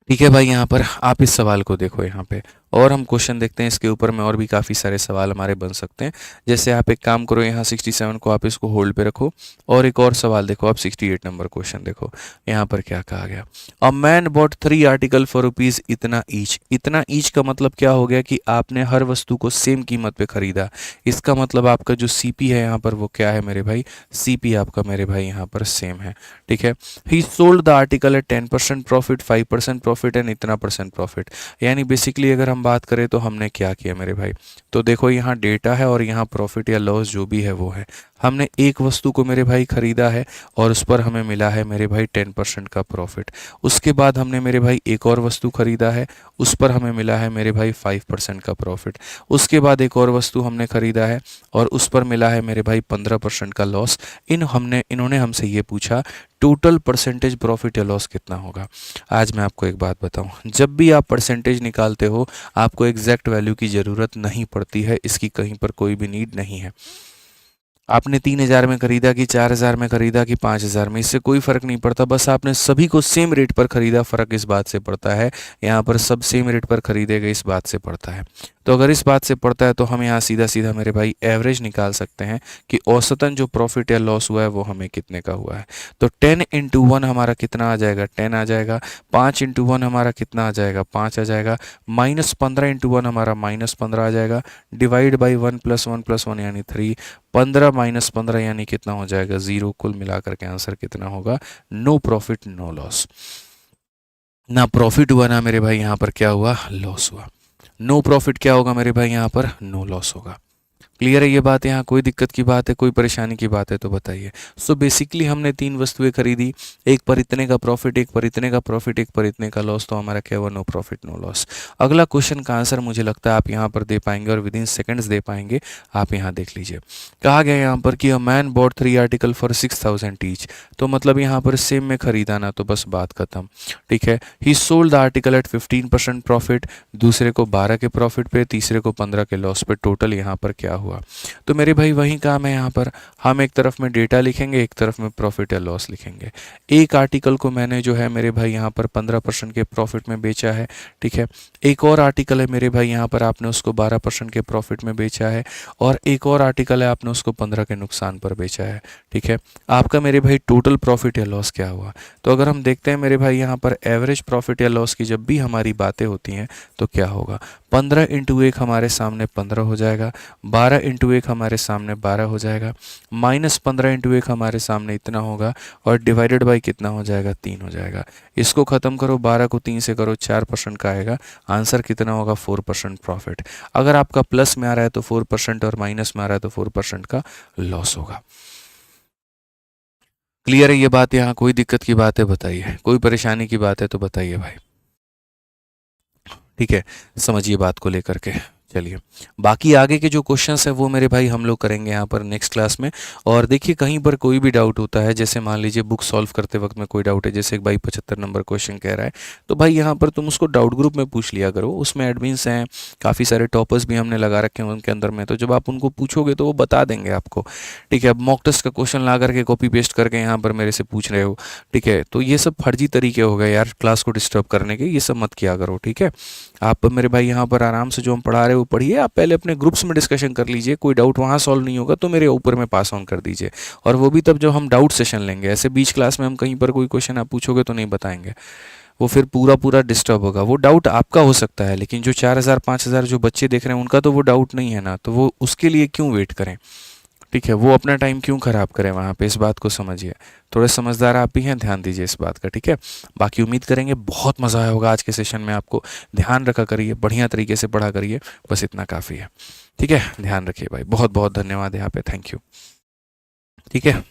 Speaker 1: ठीक है भाई, यहाँ पर आप इस सवाल को देखो यहाँ पे, और हम क्वेश्चन देखते हैं इसके ऊपर में, और भी काफ़ी सारे सवाल हमारे बन सकते हैं। जैसे आप एक काम करो, यहाँ 67 को आप इसको होल्ड पे रखो और एक और सवाल देखो आप, 68 नंबर क्वेश्चन देखो यहाँ पर क्या कहा गया। A man bot 3 article for rupees इतना ईच। इतना ईच का मतलब क्या हो गया कि आपने हर वस्तु को सेम कीमत पे खरीदा। इसका मतलब आपका जो सीपी है यहाँ पर वो क्या है मेरे भाई, सीपी आपका मेरे भाई यहाँ पर सेम है। ठीक है, he sold the article at 10% profit, 5% profit and इतना परसेंट प्रॉफिट। यानी बेसिकली अगर हम बात करें तो हमने क्या किया मेरे भाई, तो देखो यहाँ डेटा है और यहाँ प्रॉफिट या लॉस जो भी है वो है। हमने एक वस्तु को मेरे भाई खरीदा है और उस पर हमें मिला है मेरे भाई 10% का प्रॉफिट। उसके बाद हमने मेरे भाई एक और वस्तु खरीदा है, उस पर हमें मिला है मेरे भाई 5% का प्रॉफिट। उसके बाद एक और वस्तु हमने खरीदा है और उस पर मिला है मेरे भाई 15% का लॉस। इन्होंने हमसे ये पूछा टोटल परसेंटेज प्रॉफिट या लॉस कितना होगा। आज मैं आपको एक बात बताऊं, जब भी आप परसेंटेज निकालते हो आपको एग्जैक्ट वैल्यू की ज़रूरत नहीं पड़ती है, इसकी कहीं पर कोई भी नीड नहीं है। आपने 3000 में खरीदा कि 4000 में खरीदा कि 5000 में, इससे कोई फ़र्क नहीं पड़ता, बस आपने सभी को सेम रेट पर खरीदा। फ़र्क इस बात से पड़ता है, यहाँ पर सब सेम रेट पर खरीदेगा, इस बात से पड़ता है। तो अगर इस बात से पड़ता है तो हम यहाँ सीधा सीधा मेरे भाई एवरेज निकाल सकते हैं कि औसतन जो प्रॉफिट या लॉस हुआ है वो हमें कितने का हुआ है। तो 10 इंटू 1 हमारा कितना आ जाएगा, 10 आ जाएगा। 5 इंटू 1 हमारा कितना आ जाएगा, 5 आ जाएगा। -15 इंटू 1 हमारा -15 आ जाएगा। डिवाइड बाई 1 + 1 + 1 यानी 3। 15 - 15 यानी कितना हो जाएगा, 0। कुल मिलाकर के आंसर कितना होगा, नो प्रॉफिट नो लॉस। ना प्रॉफिट हुआ ना मेरे भाई यहाँ पर क्या हुआ, लॉस हुआ। नो प्रॉफिट क्या होगा मेरे भाई, यहाँ पर नो लॉस होगा। क्लियर है ये बात, यहाँ कोई दिक्कत की बात है, कोई परेशानी की बात है तो बताइए। सो बेसिकली हमने 3 वस्तुएं खरीदी, एक पर इतने का प्रॉफिट, एक पर इतने का प्रॉफिट, एक पर इतने का लॉस, तो हमारा क्या हुआ, नो प्रॉफिट नो लॉस। अगला क्वेश्चन का आंसर मुझे लगता है आप यहाँ पर दे पाएंगे और विदिन सेकंड्स दे पाएंगे। आप यहाँ देख लीजिए, कहा गया यहाँ पर कि a man bot 3 article for 6000 each. तो मतलब यहाँ पर सेम में खरीदा ना, तो बस बात खत्म। ठीक है, he sold the article at 15% profit, दूसरे को 12 के प्रॉफिट पे, तीसरे को 15 के लॉस पे। टोटल यहाँ पर क्या हुआ, तो मेरे भाई वही काम है। यहाँ पर हम एक तरफ में डेटा लिखेंगे, एक तरफ में प्रॉफिट या लॉस लिखेंगे। एक आर्टिकल को मैंने जो है मेरे भाई यहाँ पर 15% के प्रॉफिट में बेचा है। ठीक है, एक और आर्टिकल है मेरे भाई यहाँ पर आपने उसको 12% के प्रॉफिट में बेचा है, और एक और आर्टिकल है आपने उसको 15 के नुकसान पर बेचा है। ठीक है, आपका मेरे भाई टोटल प्रॉफिट या लॉस क्या हुआ। तो अगर हम देखते हैं मेरे भाई यहाँ पर एवरेज प्रॉफिट या लॉस की जब भी हमारी बातें होती हैं तो क्या होगा, 15 इंटू 1 हमारे सामने 15 हो जाएगा, 12 इंटू 1 हमारे सामने 12 हो जाएगा, -15 इंटू 1 हमारे सामने इतना होगा, और डिवाइडेड बाई कितना हो जाएगा, 3 हो जाएगा। इसको ख़त्म करो, 12 को 3 से करो, 4% का आएगा। आंसर कितना होगा, 4% प्रॉफिट। अगर आपका प्लस में आ रहा है तो 4% और माइनस में आ रहा है तो 4% का लॉस होगा। क्लियर है ये बात, यहाँ कोई दिक्कत की बात है बताइए, कोई परेशानी की बात है तो बताइए भाई। ठीक है, समझिए बात को लेकर के। चलिए, बाकी आगे के जो क्वेश्चंस है वो मेरे भाई हम लोग करेंगे यहाँ पर नेक्स्ट क्लास में। और देखिए कहीं पर कोई भी डाउट होता है, जैसे मान लीजिए बुक सॉल्व करते वक्त में कोई डाउट है, जैसे एक भाई 75 नंबर क्वेश्चन कह रहा है, तो भाई यहाँ पर तुम उसको डाउट ग्रुप में पूछ लिया करो। उसमें एडमिन्स हैं, काफ़ी सारे टॉपर्स भी हमने लगा रखे हैं उनके अंदर में, तो जब आप उनको पूछोगे तो वो बता देंगे आपको। ठीक है, अब मॉक टेस्ट का क्वेश्चन ला करके कॉपी पेस्ट करके यहाँ पर मेरे से पूछ रहे हो, ठीक है, तो ये सब फर्जी तरीके हो गए यार, क्लास को डिस्टर्ब करने के, ये सब मत किया करो। ठीक है, आप मेरे भाई यहाँ पर आराम से जो हम पढ़ा रहे हैं वो पढ़िए। आप पहले अपने ग्रुप्स में डिस्कशन कर लीजिए, कोई डाउट वहाँ सॉल्व नहीं होगा तो मेरे ऊपर में पास ऑन कर दीजिए, और वो भी तब जब हम डाउट सेशन लेंगे। ऐसे बीच क्लास में हम कहीं पर कोई क्वेश्चन आप पूछोगे तो नहीं बताएंगे, वो फिर पूरा पूरा डिस्टर्ब होगा। वो डाउट आपका हो सकता है, लेकिन जो 4000 5000 जो बच्चे देख रहे हैं उनका तो वो डाउट नहीं है ना, तो वो उसके लिए क्यों वेट करें। ठीक है, वो अपना टाइम क्यों ख़राब करें वहाँ पे, इस बात को समझिए। थोड़े समझदार आप भी हैं, ध्यान दीजिए इस बात का। ठीक है, बाकी उम्मीद करेंगे बहुत मज़ा आया होगा आज के सेशन में। आपको ध्यान रखा करिए, बढ़िया तरीके से पढ़ा करिए, बस इतना काफ़ी है। ठीक है, ध्यान रखिए भाई, बहुत बहुत धन्यवाद यहाँ पे, थैंक यू। ठीक है।